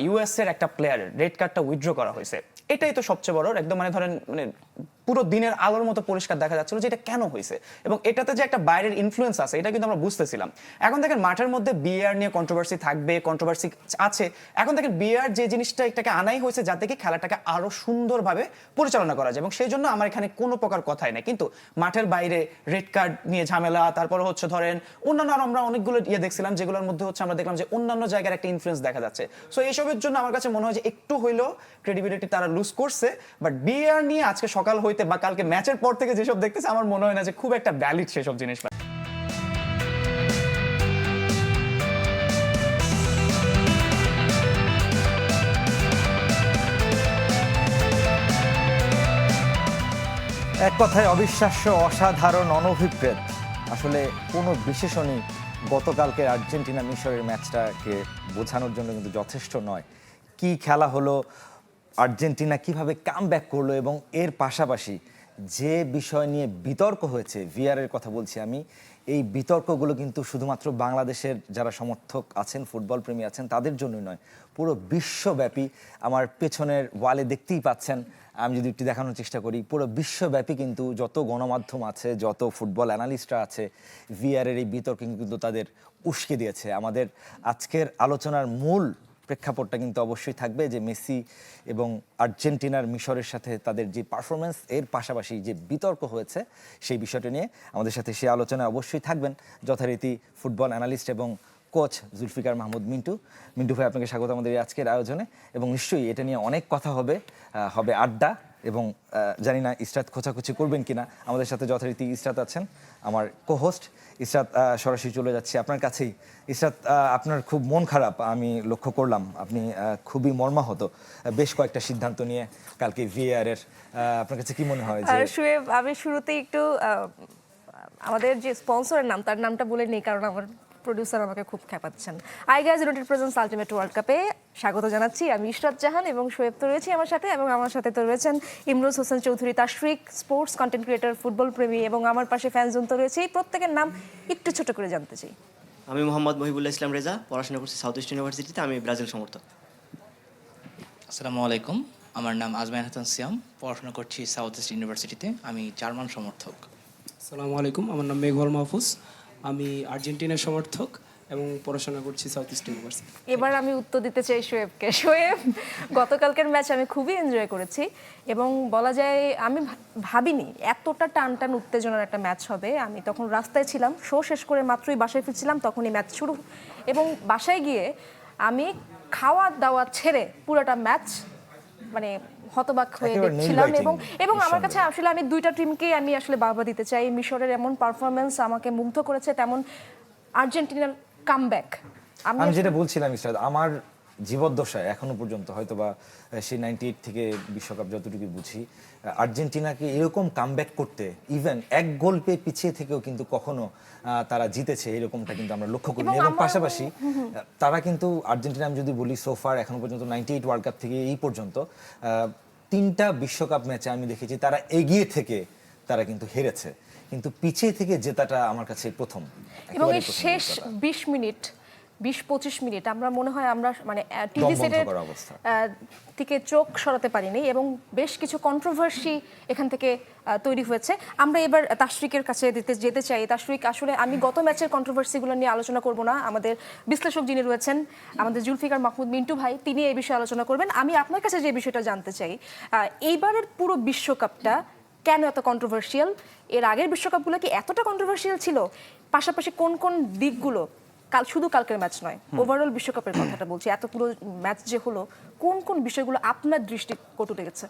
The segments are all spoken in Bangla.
ইউএস এর একটা প্লেয়ারের রেড কার্ডটা উইথড্র করা হয়েছে, এটাই তো সবচেয়ে বড় একদম মানে ধরেন মানে পুরো দিনের আলোর মতো পরিষ্কার দেখা যাচ্ছিল যে এটা কেন হয়েছে এবং এটাতে যে একটা বাইরের ইনফ্লুয়েন্স আছে এটা কিন্তু আমরা বুঝতেছিলাম। এখন দেখেন মাঠের মধ্যে বিআর নিয়ে কন্ট্রোভার্সি থাকবে, কন্ট্রোভার্সি আছে। এখন দেখেন বিআর যে জিনিসটা এটাকে আনাই হয়েছে যাতে কি খেলাটাকে আরো সুন্দরভাবে পরিচালনা করা যায় এবং সেই জন্য আমার এখানে কোনো প্রকার কথাই নেই। কিন্তু মাঠের বাইরে রেড কার্ড নিয়ে ঝামেলা, তারপরে হচ্ছে ধরেন অন্যান্য আমরা অনেকগুলো দেখছিলাম যেগুলোর মধ্যে হচ্ছে আমরা দেখলাম যে অন্যান্য জায়গার একটা ইনফ্লুয়েন্স দেখা যাচ্ছে। সো এইসবের জন্য আমার কাছে মনে হয় যে একটু হইলেও ক্রেডিবিলিটি তারা লুজ করছে। বাট বিআর নিয়ে আজকে সকাল হইতে বা কালকে ম্যাচের পর থেকে যেসব দেখতেছে আমার মনে হয় না যে খুব একটা ভ্যালিড সেসব জিনিস। এক কথায় অবিশ্বাস্য, অসাধারণ, অনভিপ্রেত। আসলে কোনো বিশেষণই গতকালকে আর্জেন্টিনা মিশরের ম্যাচটাকে বোঝানোর জন্য কিন্তু যথেষ্ট নয়। কি খেলা হলো, আর্জেন্টিনা কিভাবে কামব্যাক করলো এবং এর পাশাপাশি যে বিষয় নিয়ে বিতর্ক হয়েছে, ভিআরের কথা বলছি আমি, এই বিতর্কগুলো কিন্তু শুধুমাত্র বাংলাদেশের যারা সমর্থক আছেন, ফুটবল প্রেমী আছেন তাদের জন্যই নয়, পুরো বিশ্বব্যাপী। আমার পেছনের ওয়ালে দেখতেই পাচ্ছেন, আমি যদি একটু দেখানোর চেষ্টা করি, পুরো বিশ্বব্যাপী কিন্তু যত গণমাধ্যম আছে, যত ফুটবল অ্যানালিস্টরা আছে, ভিআরের এই বিতর্ক কিন্তু তাদের উস্কে দিয়েছে। আমাদের আজকের আলোচনার মূল প্রেক্ষাপটটা কিন্তু অবশ্যই থাকবে যে মেসি এবং আর্জেন্টিনার মিশরের সাথে তাদের যে পারফরমেন্স, এর পাশাপাশি যে বিতর্ক হয়েছে সেই বিষয়টা নিয়ে আমাদের সাথে সেই আলোচনায় অবশ্যই থাকবেন যথারীতি ফুটবল অ্যানালিস্ট এবং কোচ জুলফিকার মাহমুদ মিন্টু। মিন্টু ভাই, আপনাকে স্বাগত আমাদের আজকের আয়োজনে এবং নিশ্চয়ই এটা নিয়ে অনেক কথা হবে, হবে আড্ডা এবং জানি না ইসরাত খোঁচাখুচি করবেন কিনা। আমাদের সাথে যথারীতি ইসরাত আছেন, আমার কো-হোস্ট। ইসরাত, সরাসরি চলে যাচ্ছি আপনার কাছেই। ইসরাত, আপনার খুব মন খারাপ আমি লক্ষ্য করলাম, আপনি খুবই মর্মাহত বেশ কয়েকটা সিদ্ধান্ত নিয়ে কালকে ভিএআর-এর। আপনার কাছে কি মনে হয়? যে শুয়েব, আমি শুরুতেই একটু আমাদের যে স্পন্সরের নাম তার নামটা বলে নেই, কারণ আমার প্রডিউসার আমাকে খুব খেপাচ্ছেন। Hi guys United presents ultimate world কাপে স্বাগত জানাচ্ছি। আমি ইশরাত জাহান এবং শোয়েব তো রয়েছি আমার সাথে, এবং আমার সাথে তো রয়েছেন Imroz Hossain Chowdhury, Tashrik, sports content creator, football প্রেমী, এবং আমার পাশে ফ্যানজোন তো রয়েছে। প্রত্যেকের নাম একটু ছোট করে জানতে চাই। আমি মোহাম্মদ মহিবুল্লাহ ইসলাম রেজা, পড়াশোনা করছি সাউথ ইস্ট ইউনিভার্সিটিতে। আমি ব্রাজিল সমর্থক। আসসালামু আলাইকুম, আমার নাম আজমাইন হাসান সিয়াম, পড়াশোনা করছি সাউথ ইস্ট ইউনিভার্সিটিতে। আমি জার্মান সমর্থক। আসসালামু আলাইকুম, আমার নাম মেঘওয়াল মাহফুজ, আমি আর্জেন্টিনার সমর্থক এবং পড়াশোনা করছি সাউথ ইস্ট ইউনিভার্সিটি। এবার আমি উত্তর দিতে চাই শোয়েবকে। শোয়েব, গতকালকের ম্যাচ আমি খুবই এনজয় করেছি এবং বলা যায় আমি ভাবিনি এতটা টান টান উত্তেজনার একটা ম্যাচ হবে। আমি তখন রাস্তায় ছিলাম, শো শেষ করে মাত্রই বাসায় ফিরছিলাম, তখনই ম্যাচ শুরু। এবং বাসায় গিয়ে আমি খাওয়া দাওয়া ছেড়ে পুরোটা ম্যাচ মানে হতবাক হয়ে দেখছিলাম। এবং আমার কাছে আসলে আমি দুইটা টিমকেই আমি আসলে বাহবা দিতে চাই। মিশরের এমন পারফরমেন্স আমাকে মুগ্ধ করেছে, তেমন আর্জেন্টিনার কামব্যাক। আমি যেটা বলছিলাম ইসরাত, আমার জীবদ্দশায় এখনো পর্যন্ত হয়তো বা সেই 98 থেকে বিশ্বকাপ যতটুকু বুঝি, আর্জেন্টিনাকে এরকম কামব্যাক করতে, ইভেন এক গোল পেয়ে পিছিয়ে থেকেও কিন্তু কখনো তারা জিতেছে এরকমটা কিন্তু আমরা লক্ষ্য করি। এবং পাশাপাশি তারা কিন্তু আর্জেন্টিনা, আমি যদি বলি সোফার এখনো পর্যন্ত 98 ওয়ার্ল্ড কাপ থেকে এই পর্যন্ত 3টা বিশ্বকাপ ম্যাচে আমি দেখেছি তারা এগিয়ে থেকে তারা কিন্তু হেরেছে, কিন্তু পিছিয়ে থেকে জেতাটা আমার কাছে প্রথম। এবং এই শেষ 20-25 মিনিট আমরা মনে হয় আমরা মানে টিভি সেটের থেকে চোখ সরাতে পারিনি এবং বেশ কিছু কন্ট্রোভার্সি এখান থেকে তৈরি হয়েছে। আমরা এবার তাশরিকের কাছে যেতে চাই। তাশরিক, আসলে আমি গত ম্যাচের কন্ট্রোভার্সিগুলো নিয়ে আলোচনা করব না, আমাদের বিশ্লেষক যিনি রয়েছেন আমাদের জুলফিকার মাহমুদ মিন্টু ভাই, তিনি এই বিষয়ে আলোচনা করবেন। আমি আপনার কাছে যে বিষয়টা জানতে চাই, এইবারের পুরো বিশ্বকাপটা কেন এত কন্ট্রোভার্সিয়াল? এর আগের বিশ্বকাপগুলো কি এতটা কন্ট্রোভার্সিয়াল ছিল? পাশাপাশি কোন কোন দিকগুলো, শুধু কালকের ম্যাচ নয়, ওভারঅল বিশ্বকাপের কথাটা বলছি, এত পুরো ম্যাচ যে হলো, কোন কোন বিষয়গুলো আপনার দৃষ্টি কটু লেগেছে?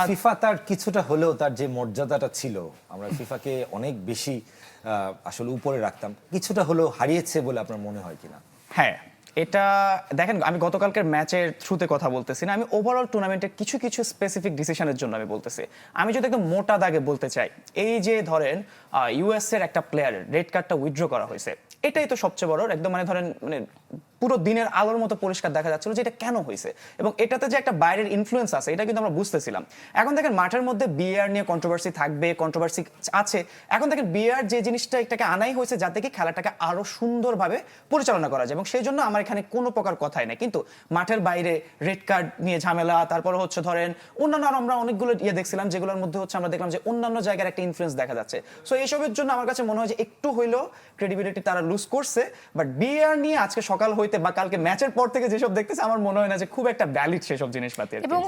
ফিফা তার কিছুটা হলেও তার যে মর্যাদাটা ছিল, আমরা ফিফাকে অনেক বেশি আসলে উপরে রাখতাম, কিছুটা হলেও হারিয়েছে বলে আপনার মনে হয় কিনা? হ্যাঁ, এটা দেখেন, আমি গতকালকের ম্যাচের থ্রুতে কথা বলতেছি না, আমি ওভারঅল টুর্নামেন্টের কিছু কিছু স্পেসিফিক ডিসিশনের জন্য আমি বলতেছি। আমি যদি একদম মোটা দাগে বলতে চাই, এই যে ধরেন ইউএস এর একটা প্লেয়ারের রেড কার্ডটা উইথড্র করা হয়েছে, এটাই তো সবচেয়ে বড় একদম মানে ধরেন মানে পুরো দিনের আলোর মতো পরিষ্কার দেখা যাচ্ছিল যে এটা কেন হয়েছে এবং এটাতে যে একটা বাইরের ইনফ্লুয়েন্স আছে এটা কিন্তু আমরা বুঝতেছিলাম। এখন দেখেন মাঠের মধ্যে বিআর নিয়ে কন্ট্রোভার্সি থাকবে, কন্ট্রোভার্সি আছে। এখন দেখেন বিআর যে জিনিসটা এটাকে আনাই হয়েছে যাতে কি খেলাটাকে আরো সুন্দরভাবে পরিচালনা করা যায় এবং সেই জন্য আমার এখানে কোনো প্রকার কথাই নেই। কিন্তু মাঠের বাইরে রেড কার্ড নিয়ে ঝামেলা, তারপরে হচ্ছে ধরেন অন্যান্য আরো আমরা অনেকগুলো দেখছিলাম যেগুলোর মধ্যে হচ্ছে আমরা দেখলাম যে অন্যান্য জায়গার একটা ইনফ্লুয়েন্স দেখা যাচ্ছে। সো এইসবের জন্য আমার কাছে মনে হয় যে একটু হইলেও ক্রেডিবিলিটি তারা লুজ করছে। বাট বিআর নিয়ে আজকে সকাল হইতে বা কালকে ম্যাচের পর থেকে যেসব দেখতেছে আমার মনে হয় না যে খুব একটা ভ্যালিড সেসব জিনিসপাতি আর কি। এবং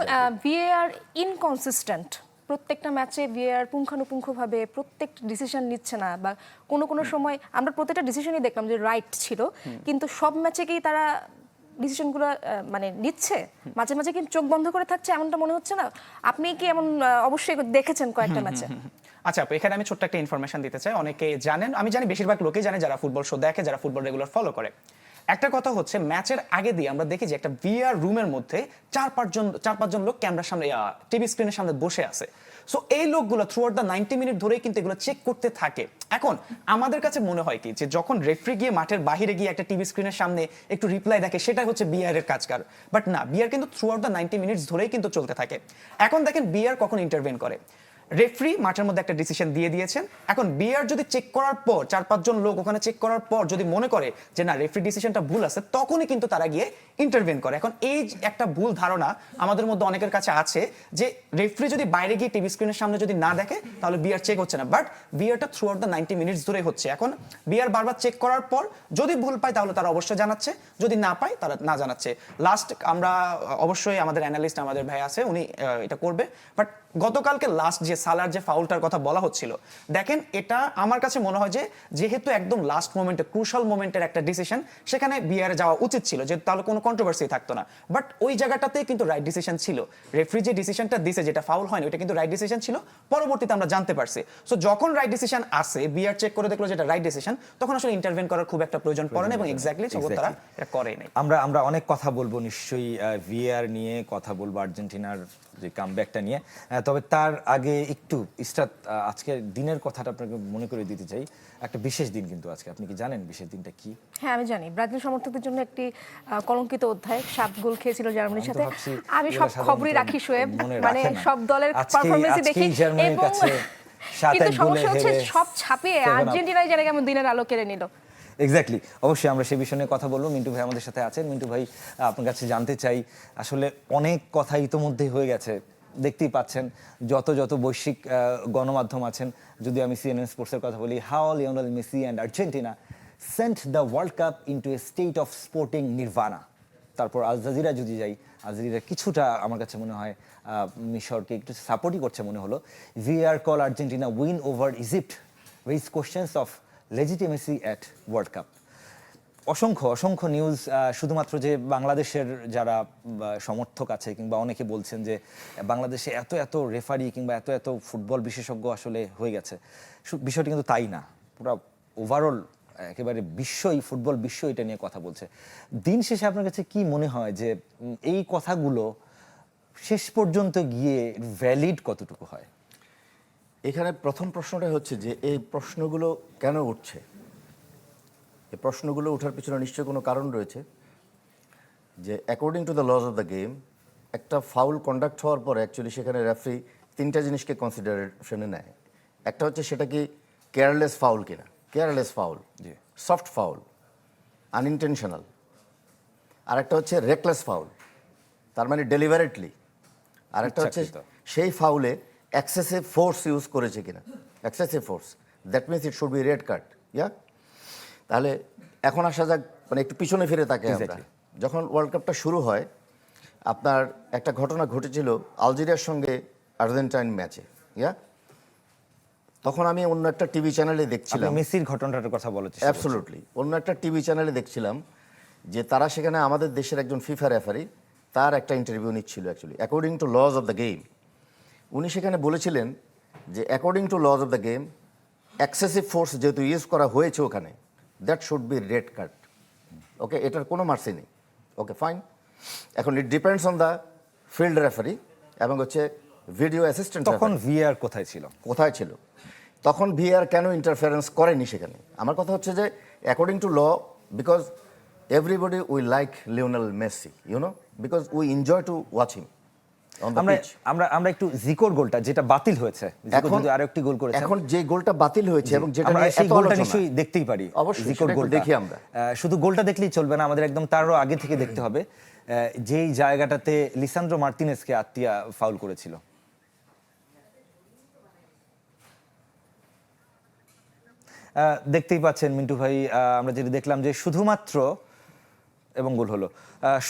ভিএআর ইনকনসিস্টেন্ট, প্রত্যেকটা ম্যাচে ভিএআর পুঙ্খানুপুঙ্খভাবে প্রত্যেকটা ডিসিশন নিচ্ছে না, বা কোনো সময় আমরা প্রত্যেকটা ডিসিশনই দেখলাম যে রাইট ছিল, কিন্তু সব ম্যাচে কি তারা ডিসিশনগুলো মানে নিচ্ছে? মাঝে মাঝে কি চোখ বন্ধ করে থাকছে এমনটা মনে হচ্ছে না? আপনি কি এমন অবশ্যই দেখেছেন কয়েকটা ম্যাচে? আচ্ছা আপু, এখানে আমি ছোট্ট একটা ইনফরমেশন দিতে চাই। অনেকে জানেন, আমি জানি বেশিরভাগ লোকেই জানে যারা ফুটবল শো দেখে, যারা ফুটবল রেগুলার ফলো করে। একটা কথা হচ্ছে ম্যাচের আগে দিয়ে আমরা দেখি যে একটা ভিআর রুমের মধ্যে চার পাঁচজন লোক ক্যামেরার সামনে, টিভি স্ক্রিনের সামনে বসে আছে। সো এই লোকগুলো থ্রু আউট দ্য 90 মিনিট ধরেই কিন্তু এগুলো চেক করতে থাকে। এখন আমাদের কাছে মনে হয় কি যে যখন রেফারি গিয়ে মাঠের বাইরে গিয়ে একটা টিভি স্ক্রিনের সামনে একটু রিপ্লাই দেখে সেটা হচ্ছে বিআর এর কাজকার, বাট না, বিআর কিন্তু থ্রু আউট দ্য 90 মিনিটস ধরেই কিন্তু চলতে থাকে। এখন দেখেন বিআর কখন ইন্টারভেন করে। রেফারি মাঠের মধ্যে একটা ডিসিশন দিয়ে দিয়েছেন, এখন বিআর যদি চেক করার পর 4-5 জন লোক ওখানে চেক করার পর যদি মনে করে যে না রেফারি ডিসিশনটা ভুল আছে, তখনই কিন্তু তারা গিয়ে ইন্টারভেন করে। এখন এই একটা ভুল ধারণা আমাদের মধ্যে অনেকের কাছে আছে যে রেফারি যদি বাইরে গিয়ে টিভি স্ক্রিনের সামনে যদি না দেখে তাহলে বিআর চেক হচ্ছে না, বাট বিআরটা থ্রু আউট দ্য 90 মিনিটস ধরে হচ্ছে। এখন বিআর বারবার চেক করার পর যদি ভুল পায় তাহলে তারা অবশ্যই জানাচ্ছে, যদি না পায় তারা না জানাচ্ছে। লাস্ট আমরা অবশ্যই আমাদের অ্যানালিস্ট আমাদের ভাই আছে, উনি এটা করবে। বাট গতকালকে লাস্ট যে সালার যে ফাউলটার কথা বলা হচ্ছিল, দেখেন এটা আমার কাছে মনে হয় যে যেহেতু একদম লাস্ট মোমেন্টে ক্রুশাল মোমেন্টের একটা ডিসিশন, সেখানে বিআর যাওয়া উচিত ছিল, যে তাহলে কোনো কন্ট্রোভার্সি থাকতো না। বাট ওই জায়গাটাতেই কিন্তু রাইট ডিসিশন ছিল। রেফারি যে ডিসিশনটা দিছে, যেটা ফাউল হয়নি, ওটা কিন্তু রাইট ডিসিশন ছিল, পরবর্তীতে আমরা জানতে পারছি। সো যখন রাইট ডিসিশন আসে, বিআর চেক করে দেখলো যেটা রাইট ডিসিশন, তখন আসলে ইন্টারভেন করার খুব একটা প্রয়োজন পড়ে না এবং এক্স্যাক্টলি তারা এটা করে নাই। আমরা অনেক কথা বলবো নিশ্চয়ই ভিএআর নিয়ে, কথা বলবো আর্জেন্টিনার যে কামব্যাকটা নিয়ে। তবে তার আগে একটু ইস্টাত, আজকের দিনের কথাটা আপনাকে মনে করে দিতে চাই। একটা বিশেষ দিন কিন্তু আজকে, আপনি কি জানেন বিশেষ দিনটা কি? হ্যাঁ আমি জানি, ব্রাজিল সমর্থকদের জন্য একটি কলঙ্কিত অধ্যায়। 7 গোল খেয়েছিল জার্মানির সাথে। আমি সব খবরই রাখি শোয়েব, মানে সব দলের পারফরমেন্সই দেখি। এবং কিন্তু সমস্যা হচ্ছে সব ছাপিয়ে আর্জেন্টিনায় জায়গায় আমি দিনের আলো কেড়ে নিল। এক্স্যাক্টলি, অবশ্যই আমরা সেই বিষয়ে কথা বলবো। মিন্টু ভাই আমাদের সাথে আছেন। মিন্টু ভাই, আপনার কাছে জানতে চাই, আসলে অনেক কথা ইতোমধ্যেই হয়ে গেছে, দেখতেই পাচ্ছেন যত বৈশ্বিক গণমাধ্যম আছেন। যদি আমি সিএনএন স্পোর্টসের কথা বলি, how Lionel Messi and Argentina sent the World Cup into a state of sporting nirvana. তারপর আল জাজিরা যদি যাই, আল জাজিরা কিছুটা আমার কাছে মনে হয় মিশরকে একটু সাপোর্টই করছে মনে হলো। VR call Argentina win over Egypt raise questions of legitimacy at world cup. অসংখ্য নিউজ, শুধুমাত্র যে বাংলাদেশের যারা সমর্থক আছে কিংবা অনেকে বলছেন যে বাংলাদেশে এত রেফারি কিংবা এত ফুটবল বিশেষজ্ঞ আসলে হয়ে গেছে, বিষয়টি কিন্তু তাই না। পুরো ওভারঅল একেবারে ফুটবল বিশ্ব এটা নিয়ে কথা বলছে। দিন শেষে আপনার কাছে কি মনে হয় যে এই কথাগুলো শেষ পর্যন্ত গিয়ে ভ্যালিড কতটুকু হয়? এখানে প্রথম প্রশ্নটা হচ্ছে যে এই প্রশ্নগুলো কেন উঠছে। এই প্রশ্নগুলো ওঠার পিছনে নিশ্চয়ই কোনো কারণ রয়েছে। যে according to the lodge of the game, একটা ফাউল কন্ডাক্ট হওয়ার পরে অ্যাকচুয়ালি সেখানে রেফারি 3টা জিনিসকে কনসিডারেশনে নেয়। একটা হচ্ছে সেটা কি কেয়ারলেস ফাউল কিনা, careless foul, soft foul, unintentional. আর একটা হচ্ছে রেকলেস ফাউল, তার মানে ডেলিভারেটলি। আর একটা হচ্ছে সেই ফাউলে এক্সেসিভ ফোর্স ইউজ করেছে কিনা, excessive force, that means it should be red card. তাহলে এখন আসা যাক, মানে একটু পিছনে ফিরে তাকে আমরা, যখন ওয়ার্ল্ড কাপটা শুরু হয়, আপনার একটা ঘটনা ঘটেছিল আলজেরিয়ার সঙ্গে আর্জেন্টাইন ম্যাচে। তখন আমি অন্য একটা টিভি চ্যানেলে দেখছিলাম, মেসির ঘটনাটার কথা বলেছি, অ্যাবসলিউটলি অন্য একটা টিভি চ্যানেলে দেখছিলাম যে তারা সেখানে আমাদের দেশের একজন ফিফা রেফারি, তার একটা ইন্টারভিউ নিচ্ছিল। Actually according to laws of the game, উনি সেখানে বলেছিলেন যে according to laws of the game, excessive force যেহেতু ইউজ করা হয়েছে ওখানে, that should be red card. Okay, এটার কোনো মার্সি নেই। Okay fine. এখন it depends on the field referee এবং হচ্ছে ভিডিও অ্যাসিস্ট্যান্ট। তখন ভিআর কোথায় ছিল? তখন ভিআর কেন ইন্টারফারেন্স করেনি সেখানে? আমার কথা হচ্ছে যে according to law, because everybody we like Lionel Messi, you know, because we enjoy to watch him on the আমরা pitch. আমরা আমরা একটু জিকোর গোলটা যেটা বাতিল হয়েছে, জিকো যদি আরেকটি গোল করেছে, এখন যে গোলটা বাতিল হয়েছে এবং যেটা আমরা নিয়ে সেই এত গোলটা আলোচনা, নিশ্চয়ই দেখতেই পারি। অবশ্যই, জিকোর সেটা একটু গোলটা দেখি আমরা। শুধু গোলটা দেখলেই চলবে না, আমাদের একদম তারও আগে থেকে দেখতে হবে যেই জায়গাটাতে লিসান্দ্রো মার্তিনেজকে আত্তিয়া ফাউল করেছিল। দেখতেই পাচ্ছেন মিন্টু ভাই, আমরা যেটা দেখলাম যে শুধুমাত্র, এবং গোল হলো,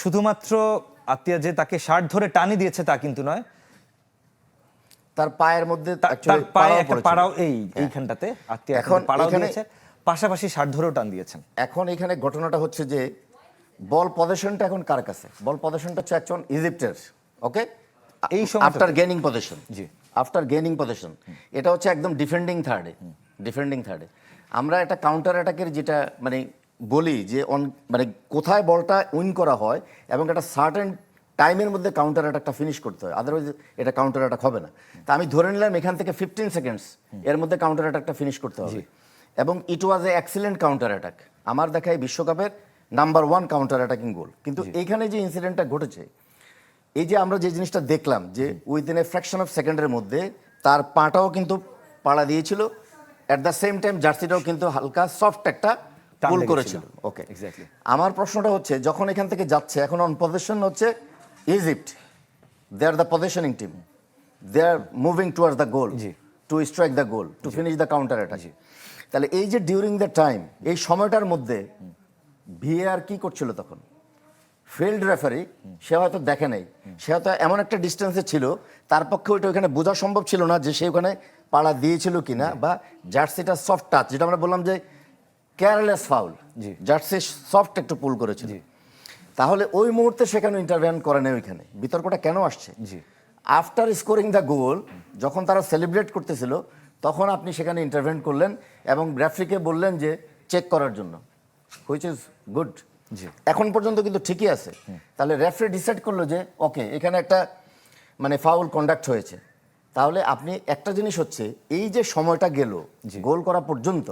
শুধুমাত্র আত্তিয়া যে তাকে শার্ট ধরে টানি দিয়েছে তা কিন্তু নয়, তার পায়ের মধ্যে তার actually পায়ে পাড়াও একটা পড়েছিল। পাড়াও এইখানটাতে আত্তিয়া এখন এখন পাড়াও এখানে- দিয়েছে, পাশাপাশি শার্ট ধরেও টান দিয়েছেন। এখন এখানে ঘটনাটা হচ্ছে যে বল পজিশনটা এখন কার কাছে? বল পজিশনটা হচ্ছে একজন ইজিপ্টের, ওকে, এই সময়টাতে- আফটার গেনিং পজিশন, জি। আফটার গেনিং পজিশন, এটা হচ্ছে একদম ডিফেন্ডিং থার্ডে। আমরা একটা কাউন্টার অ্যাটাকের যেটা মানে বলি যে মানে কোথায় বলটা উইন করা হয় এবং একটা সার্টেন টাইমের মধ্যে কাউন্টার অ্যাটাকটা ফিনিশ করতে হয়, আদারওয়াইজ এটা কাউন্টার অ্যাটাক হবে না। তা আমি ধরে নিলাম এখান থেকে 15 সেকেন্ডস এর মধ্যে কাউন্টার অ্যাটাকটা ফিনিশ করতে হবে, এবং ইট ওয়াজ এ এক্সিলেন্ট কাউন্টার অ্যাটাক। আমার দেখা এই বিশ্বকাপের নাম্বার 1 কাউন্টার অ্যাটাকিং গোল। কিন্তু এইখানে যে ইনসিডেন্টটা ঘটেছে, এই যে আমরা যে জিনিসটা দেখলাম যে উইদিন এ ফ্র্যাকশন অফ সেকেন্ডের মধ্যে তার পাটাও কিন্তু পাড়া দিয়েছিল, অ্যাট দ্য সেম টাইম জার্সিটাও কিন্তু হালকা সফট একটা টান পুল লেগেছিল। করেছিল, ওকে। Exactly. আমার প্রশ্নটা হচ্ছে যখন এখান থেকে যাচ্ছে, এখন অন পজিশন হচ্ছে Egypt, they are the positioning team, they are moving towards the goal জি। To strike the goal to finish the counter attack. তাহলে এই যে ডিউরিং দ্য টাইম, এই সময়টার মধ্যে ভিএআর কি করছিল তখন? ফিল্ড রেফারি সে হয়তো দেখে নাই, সে হয়তো এমন একটা ডিস্টেন্সে ছিল, তার পক্ষে ওইটা ওখানে বোঝা সম্ভব ছিল না যে সে ওখানে পাড়া দিয়েছিল কিনা, বা জার্সিটা সফট টাচ, যেটা আমরা বললাম যে কেয়ারলেস ফাউল, জার্সি সফট একটু পুল করেছিল। তাহলে ওই মুহূর্তে সেখানে ইন্টারভেন করে নেই। ওইখানে বিতর্কটা কেন আসছে? আফটার স্কোরিং দ্য গোল, যখন তারা সেলিব্রেট করতেছিল, তখন আপনি সেখানে ইন্টারভেন করলেন এবং রেফারিকে বললেন যে চেক করার জন্য, হুইচ ইজ গুড। এখন পর্যন্ত কিন্তু ঠিকই আছে। তাহলে রেফারি ডিসাইড করলো যে ওকে, এখানে একটা মানে ফাউল কন্ডাক্ট হয়েছে। তাহলে আপনি একটা জিনিস হচ্ছে, এই যে সময়টা গেল গোল করা পর্যন্ত,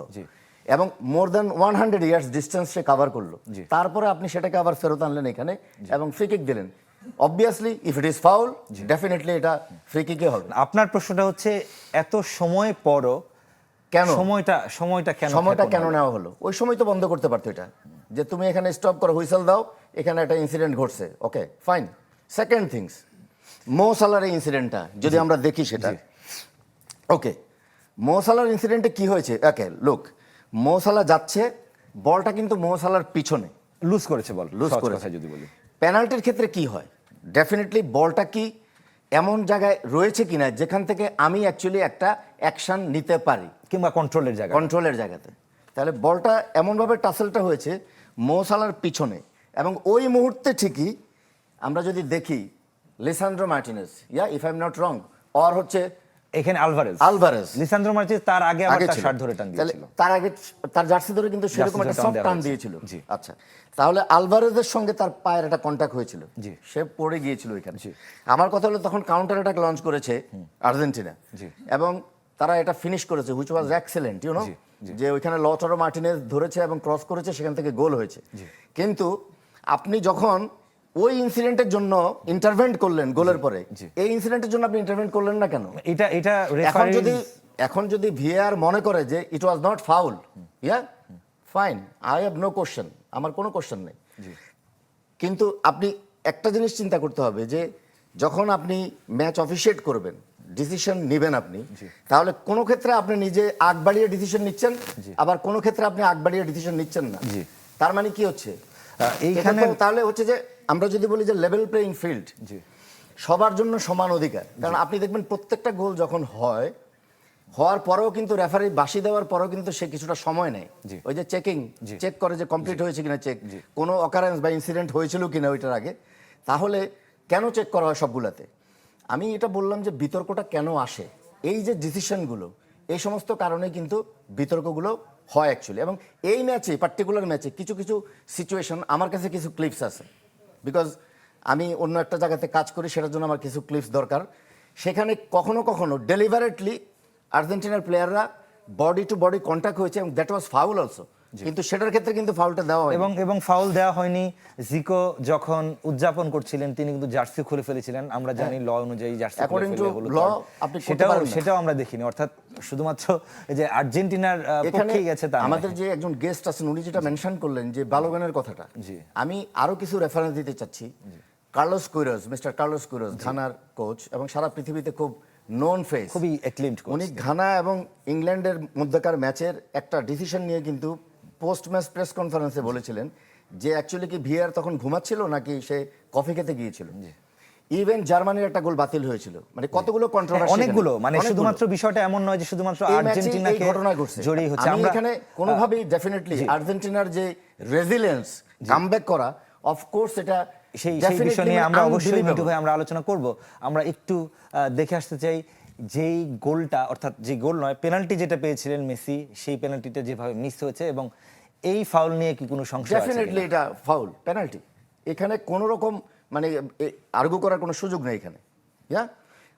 এবং মোর দ্যান 100 ইয়ার্স ডিস্টেন্স সে কাভার করলো, তারপরে আপনি সেটাকে আবার ফেরত আনলেন এখানে এবং ফ্রি কিক দিলেন। Obviously if it is foul, definitely এটা ফ্রি কিকে হবে। আপনার প্রশ্নটা হচ্ছে এত সময় পরও কেন সময়টা কেন নেওয়া হলো? ওই সময় তো বন্ধ করতে পারতো এটা, যে তুমি এখানে স্টপ করো, হুইসেল দাও, এখানে একটা ইনসিডেন্ট ঘটছে, ওকে ফাইন। সেকেন্ড থিংস, মো সালার এই ইনসিডেন্টটা যদি আমরা দেখি সেটা, ওকে, মো সালার ইনসিডেন্টে কি হয়েছে? ওকে লুক, মো সালা যাচ্ছে, বলটা কিন্তু মো সালার পিছনে লুজ করেছে, বল লুজ সহজ করেছে। কথায় যদি বলি, পেনাল্টির ক্ষেত্রে কি হয়? ডেফিনেটলি বলটা কি এমন জায়গায় রয়েছে কিনা যেখান থেকে আমি অ্যাকচুয়ালি একটা অ্যাকশন নিতে পারি, কিংবা কন্ট্রোলের জায়গা, কন্ট্রোলের জায়গাতে। তাহলে বলটা এমনভাবে টাসেলটা হয়েছে মো সালার পিছনে, এবং ওই মুহূর্তে ঠিকই আমরা যদি দেখি Lisandro Martinez, if I am not wrong, or হচ্ছে এখানে আলভারেজ, লিসান্দ্রো মার্টিনেজ তার আগে আবার তার ছিল। শার্ট ধরে টান তাহলে দিয়েছিল, তার আগে তার জার্সি ধরে কিন্তু সেরকম একটা জার্সি সফট টান টান দেওয়া দিয়েছিল। হয়েছে। জি। আচ্ছা, তাহলে আলভারেজের সঙ্গে তার পায়ের একটা কন্টাক্ট হয়েছিল, জি। সে পড়ে গিয়েছিল এখানে। আমার কথা হলো তখন কাউন্টার অ্যাটাক লঞ্চ করেছে আর্জেন্টিনা, এবং তারা এটা ফিনিশ করেছে, which was excellent, you know, যে ওইখানে লটারো মার্টিনেজ ধরেছে এবং ক্রস করেছে, সেখান থেকে গোল হয়েছে। কিন্তু আপনি যখন ওই ইনসিডেন্টের জন্য ইন্টারভেন্ট করলেন গোলের পরে, এই ইনসিডেন্টের জন্য আপনি ইন্টারভেন্ট করলেন না কেন? এটা এখন যদি ভিএআর মনে করে যে it was not foul, fine, I have no question, আমার কোনো কোশ্চেন নেই। কিন্তু আপনি একটা জিনিস চিন্তা করতে হবে যে যখন আপনি ম্যাচ অফিশিয়েট করবেন, ডিসিশন নেবেন আপনি, তাহলে কোনো ক্ষেত্রে আপনি নিজে আগ বাড়িয়ে ডিসিশন নিচ্ছেন, আবার কোনো ক্ষেত্রে আপনি আগ বাড়িয়ে ডিসিশন নিচ্ছেন না। তার মানে কি হচ্ছে এইখানে? তাহলে হচ্ছে যে আমরা যদি বলি যে লেভেল প্লেইং ফিল্ড, সবার জন্য সমান অধিকার। কারণ আপনি দেখবেন প্রত্যেকটা গোল যখন হওয়ার পরেও কিন্তু রেফারি বাঁশি দেওয়ার পরেও কিন্তু সে কিছুটা সময় নেয়, ওই যে চেক করে যে কমপ্লিট হয়েছে কিনা, চেক কোনো অকারেন্স বা ইনসিডেন্ট হয়েছিল কিনা ওইটার আগে। তাহলে কেন চেক করা হয় সবগুলাতে? আমি এটা বললাম যে বিতর্কটা কেন আসে, এই যে ডিসিশনগুলো, এই সমস্ত কারণে কিন্তু বিতর্কগুলো হয় অ্যাকচুয়ালি। এবং এই ম্যাচে, পার্টিকুলার ম্যাচে কিছু কিছু সিচুয়েশন, আমার কাছে কিছু ক্লিপস আছে, বিকজ আমি অন্য একটা জায়গাতে কাজ করি, সেটার জন্য আমার কিছু ক্লিপস দরকার। সেখানে কখনো কখনো ডেলিভারেটলি আর্জেন্টিনার প্লেয়াররা বডি টু বডি কন্ট্যাক্ট হয়েছে, এবং দ্যাট ওয়াজ ফাউল অলসো, কিন্তু সেটার ক্ষেত্রে কিন্তু ফাউলটা দেওয়া হয় এবং ফাউল দেওয়া হয়নি। জিকো যখন উদযাপন করছিলেন তিনি কিন্তু জার্সি খুলে ফেলেছিলেন, আমরা জানি ল অনুযায়ী জার্সি খুলে According to ফেললে হলুদ law কার্ড। আপনি করতে পারেন না। সেটাও আমরা দেখিনি, অর্থাৎ শুধুমাত্র এই যে আর্জেন্টিনার এখানে পক্ষেই গেছে তা নয়। আমাদের যে একজন গেস্ট আছেন উনি যেটা মেনশন করলেন যে বালোগানের কথাটা, জি। আমি আরো কিছু রেফারেন্স দিতে চাচ্ছি। Carlos Queiroz, mister Carlos Queiroz, ঘানার coach এবং সারা পৃথিবীতে খুব নোন ফেস, খুবই acclaimed coach। উনি ঘানা এবং ইংল্যান্ডের মধ্যকার ম্যাচের একটা ডিসিশন নিয়ে কিন্তু পোস্ট ম্যাচ প্রেস কনফারেন্সে বলেছিলেন যে অ্যাকচুয়ালি কি ভিআর তখন ঘুমাচ্ছিল নাকি সে কফি খেতে গিয়েছিল। ইভেন জার্মানির একটা গোল বাতিল হয়েছিল, মানে কতগুলো কন্ট্রোভার্সি, অনেকগুলো, মানে শুধুমাত্র বিষয়টা এমন নয় যে শুধুমাত্র আর্জেন্টিনাকে ঘটনা ঘটছে। জড়িয়ে হচ্ছে। আমি আমরা এখানে কোনোভাবেই ডেফিনেটলি আর্জেন্টিনার যে রেজিলিয়েন্স কামব্যাক করা, অফকোর্স এটা সেই definitely বিষয় নিয়ে আমরা অবশ্যই unbelievable। মিন্টু ভাই আমরা আলোচনা করব। আমরা একটু দেখে আসতে চাই যেই গোলটা, অর্থাৎ যে গোল নয় পেনাল্টি যেটা পেয়েছিলেন মেসি, সেই পেনাল্টিটা যেভাবে মিস হয়েছে এবং এই ফাউল নিয়ে কি কোনো সংশয় আছে ডেফিনেটলি কিনা? এটা ফাউল পেনাল্টি, এখানে কোনো রকম মানে আর্গু করার কোনো সুযোগ নেই এখানে। ইয়া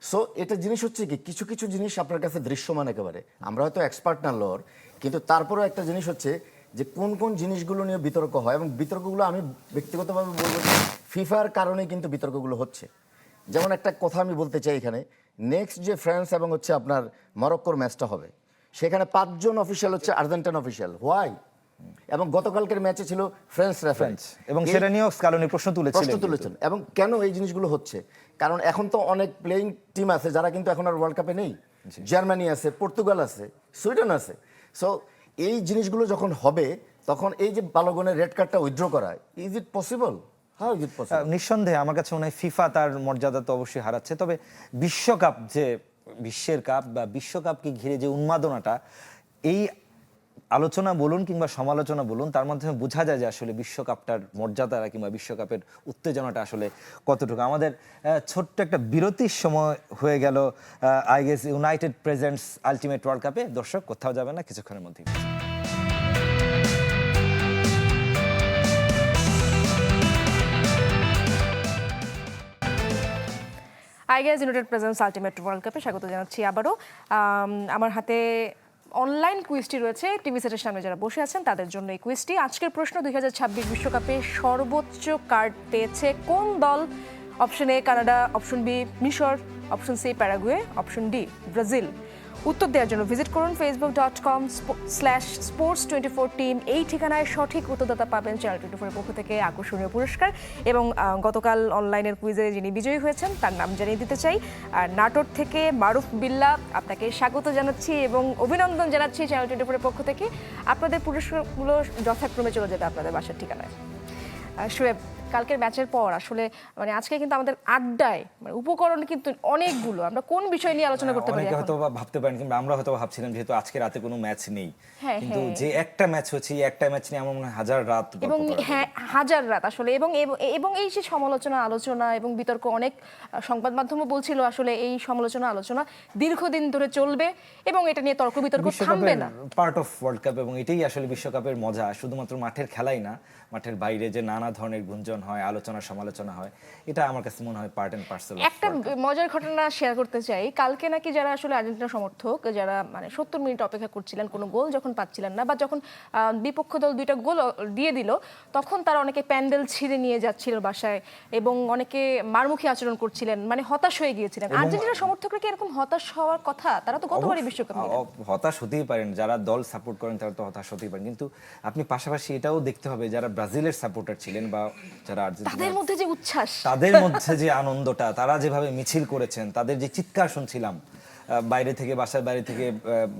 সো এটা জিনিস হচ্ছে কি, কিছু কিছু জিনিস আপনার কাছে দৃশ্যমান একেবারে, আমরা হয়তো এক্সপার্ট না লর, কিন্তু তারপরেও একটা জিনিস হচ্ছে যে কোন কোন জিনিসগুলো নিয়ে বিতর্ক হয় এবং বিতর্কগুলো আমি ব্যক্তিগতভাবে বলবো ফিফার কারণে কিন্তু বিতর্কগুলো হচ্ছে। যেমন একটা কথা আমি বলতে চাই এখানে, নেক্সট যে ফ্রান্স এবং হচ্ছে আপনার মরক্কোর ম্যাচটা হবে, সেখানে 5 জন অফিসিয়াল হচ্ছে আর্জেন্টাইন অফিসিয়াল, হোয়াই? এবং গতকালকের ম্যাচে ছিল ফ্রেঞ্চ রেফারেন্স, এবং সেটা নিয়েও স্কালোনি প্রশ্ন তুলেছিলেন। এবং কেন এই জিনিসগুলো হচ্ছে, কারণ এখন তো অনেক প্লেইং টিম আছে যারা কিন্তু এখন আর ওয়ার্ল্ড কাপে নেই। জার্মানি আছে, পর্তুগাল আছে, সুইডেন আছে। সো এই জিনিসগুলো যখন হবে তখন এই যে বালগনের রেড কার্ডটা উইথড্র করা, is it possible? How is it possible? নিঃসন্দেহে আমার কাছে মনে হয় ফিফা তার মর্যাদা তো অবশ্যই হারাচ্ছে, তবে বিশ্বকাপ যে বিশ্বের কাপ বা বিশ্বকাপকে ঘিরে যে উন্মাদনাটা, এই আলোচনা বলুন কিংবা সমালোচনা বলুন, তার মাধ্যমে বোঝা যায় যে আসলে বিশ্বকাপটার মর্যাদা কিংবা বিশ্বকাপের উত্তেজনাটা আসলে কতটুকু। আমাদের ছোট্ট একটা বিরতির সময় হয়ে গেল I guess United presents ultimate world কাপে। দর্শক কোথাও যাবে না, কিছুক্ষণের মধ্যেই। আইগেস ইউনাইটেড প্রেজেন্স আলটিমেট ওয়ার্ল্ড কাপে স্বাগত জানাচ্ছি আবারও। আমার হাতে অনলাইন কুইজটি রয়েছে, টিভি সেটের সামনে যারা বসে আছেন তাদের জন্য এই কুইজটি। আজকের প্রশ্ন, 2026 বিশ্বকাপে সর্বোচ্চ কার্ড পেয়েছে কোন দল? Option A Canada, option B মিশর, option C Paraguay, option D Brazil. উত্তর দেওয়ার জন্য ভিজিট করুন facebook.com/sports24 টিম। এই ঠিকানায় সঠিক উত্তরদাতা পাবেন চ্যানেল 24 এর পক্ষ থেকে আকর্ষণীয় পুরস্কার। এবং গতকাল অনলাইনের কুইজে যিনি বিজয়ী হয়েছেন তার নাম জানিয়ে দিতে চাই। আর নাটোর থেকে মারুফ বিল্লাহ, আপনাকে স্বাগত জানাচ্ছি এবং অভিনন্দন জানাচ্ছি চ্যানেল 24 এর পক্ষ থেকে। আপনাদের পুরস্কারগুলো যথাক্রমে চলে যাবে আপনাদের বাসার ঠিকানায়। শোয়েব, কালকের ম্যাচের পর আসলে মানে আজকে কিন্তু আমাদের আড্ডায় মানে উপকরণ কিন্তু অনেকগুলো, আমরা কোন বিষয় নিয়ে আলোচনা করতে পারি অনেকে এখন? হয়তো বা ভাবতে পারেন কিংবা আমরা হয়তো ভাবছিলাম যেহেতু আজকে রাতে কোনো ম্যাচ নেই, হ্যাঁ, কিন্তু হ্যাঁ। যে একটা ম্যাচ হচ্ছে, এই একটা ম্যাচ নিয়ে আমার মনে হয় হাজার রাত গল্প এবং করা হ্যাঁ, হাজার রাত আসলে। এবং এই যে সমালোচনা আলোচনা এবং বিতর্ক, অনেক সংবাদ মাধ্যমও বলছিল আসলে এই সমালোচনা আলোচনা দীর্ঘদিন ধরে চলবে এবং এটা নিয়ে তর্ক বিতর্ক থামবে না। পার্ট অফ ওয়ার্ল্ড কাপ, এবং এটাই আসলে বিশ্বকাপের মজা। শুধুমাত্র মাঠের খেলাই না, মাঠের বাইরে যে নানা ধরনের গুঞ্জন হয়, আলোচনা সমালোচনা হয়, এটা আমার কাছে মনে হয় পার্ট এন্ড পার্সেল। একটা মজার ঘটনা শেয়ার করতে চাই। কালকে নাকি যারা আসলে আর্জেন্টিনা সমর্থক, যারা মানে 70 মিনিট অপেক্ষা করছিলেন কোনো গোল যখন পাচ্ছিলেন না, বা যখন বিপক্ষ দল 2টা গোল দিয়ে দিল, তখন তারা অনেকে প্যান্ডেল ছিঁড়ে নিয়ে যাচ্ছিল বাসায় এবং অনেকে মারমুখী আচরণ করছিলেন, মানে হতাশ হয়ে গিয়েছিলেন। আর্জেন্টিনা সমর্থকরা কি এরকম হতাশ হওয়ার কথা? তারা তো গতবারই বিশ্বকাপ নিলেন। হতাশ হতেই পারেন, যারা দল সাপোর্ট করেন তারা তো হতাশ হতেই পারেন, কিন্তু আপনি পাশাপাশি এটাও দেখতে হবে যারা ব্রাজিলের সাপোর্টার ছিলেন বা যারা আর্জেন্টিনা, তাদের মধ্যে যে উচ্ছ্বাস, তাদের মধ্যে যে আনন্দটা, তারা যেভাবে মিছিল করেছেন, তাদের যে চিৎকার শুনছিলাম বাইরে থেকে, বাসার বাইরে থেকে,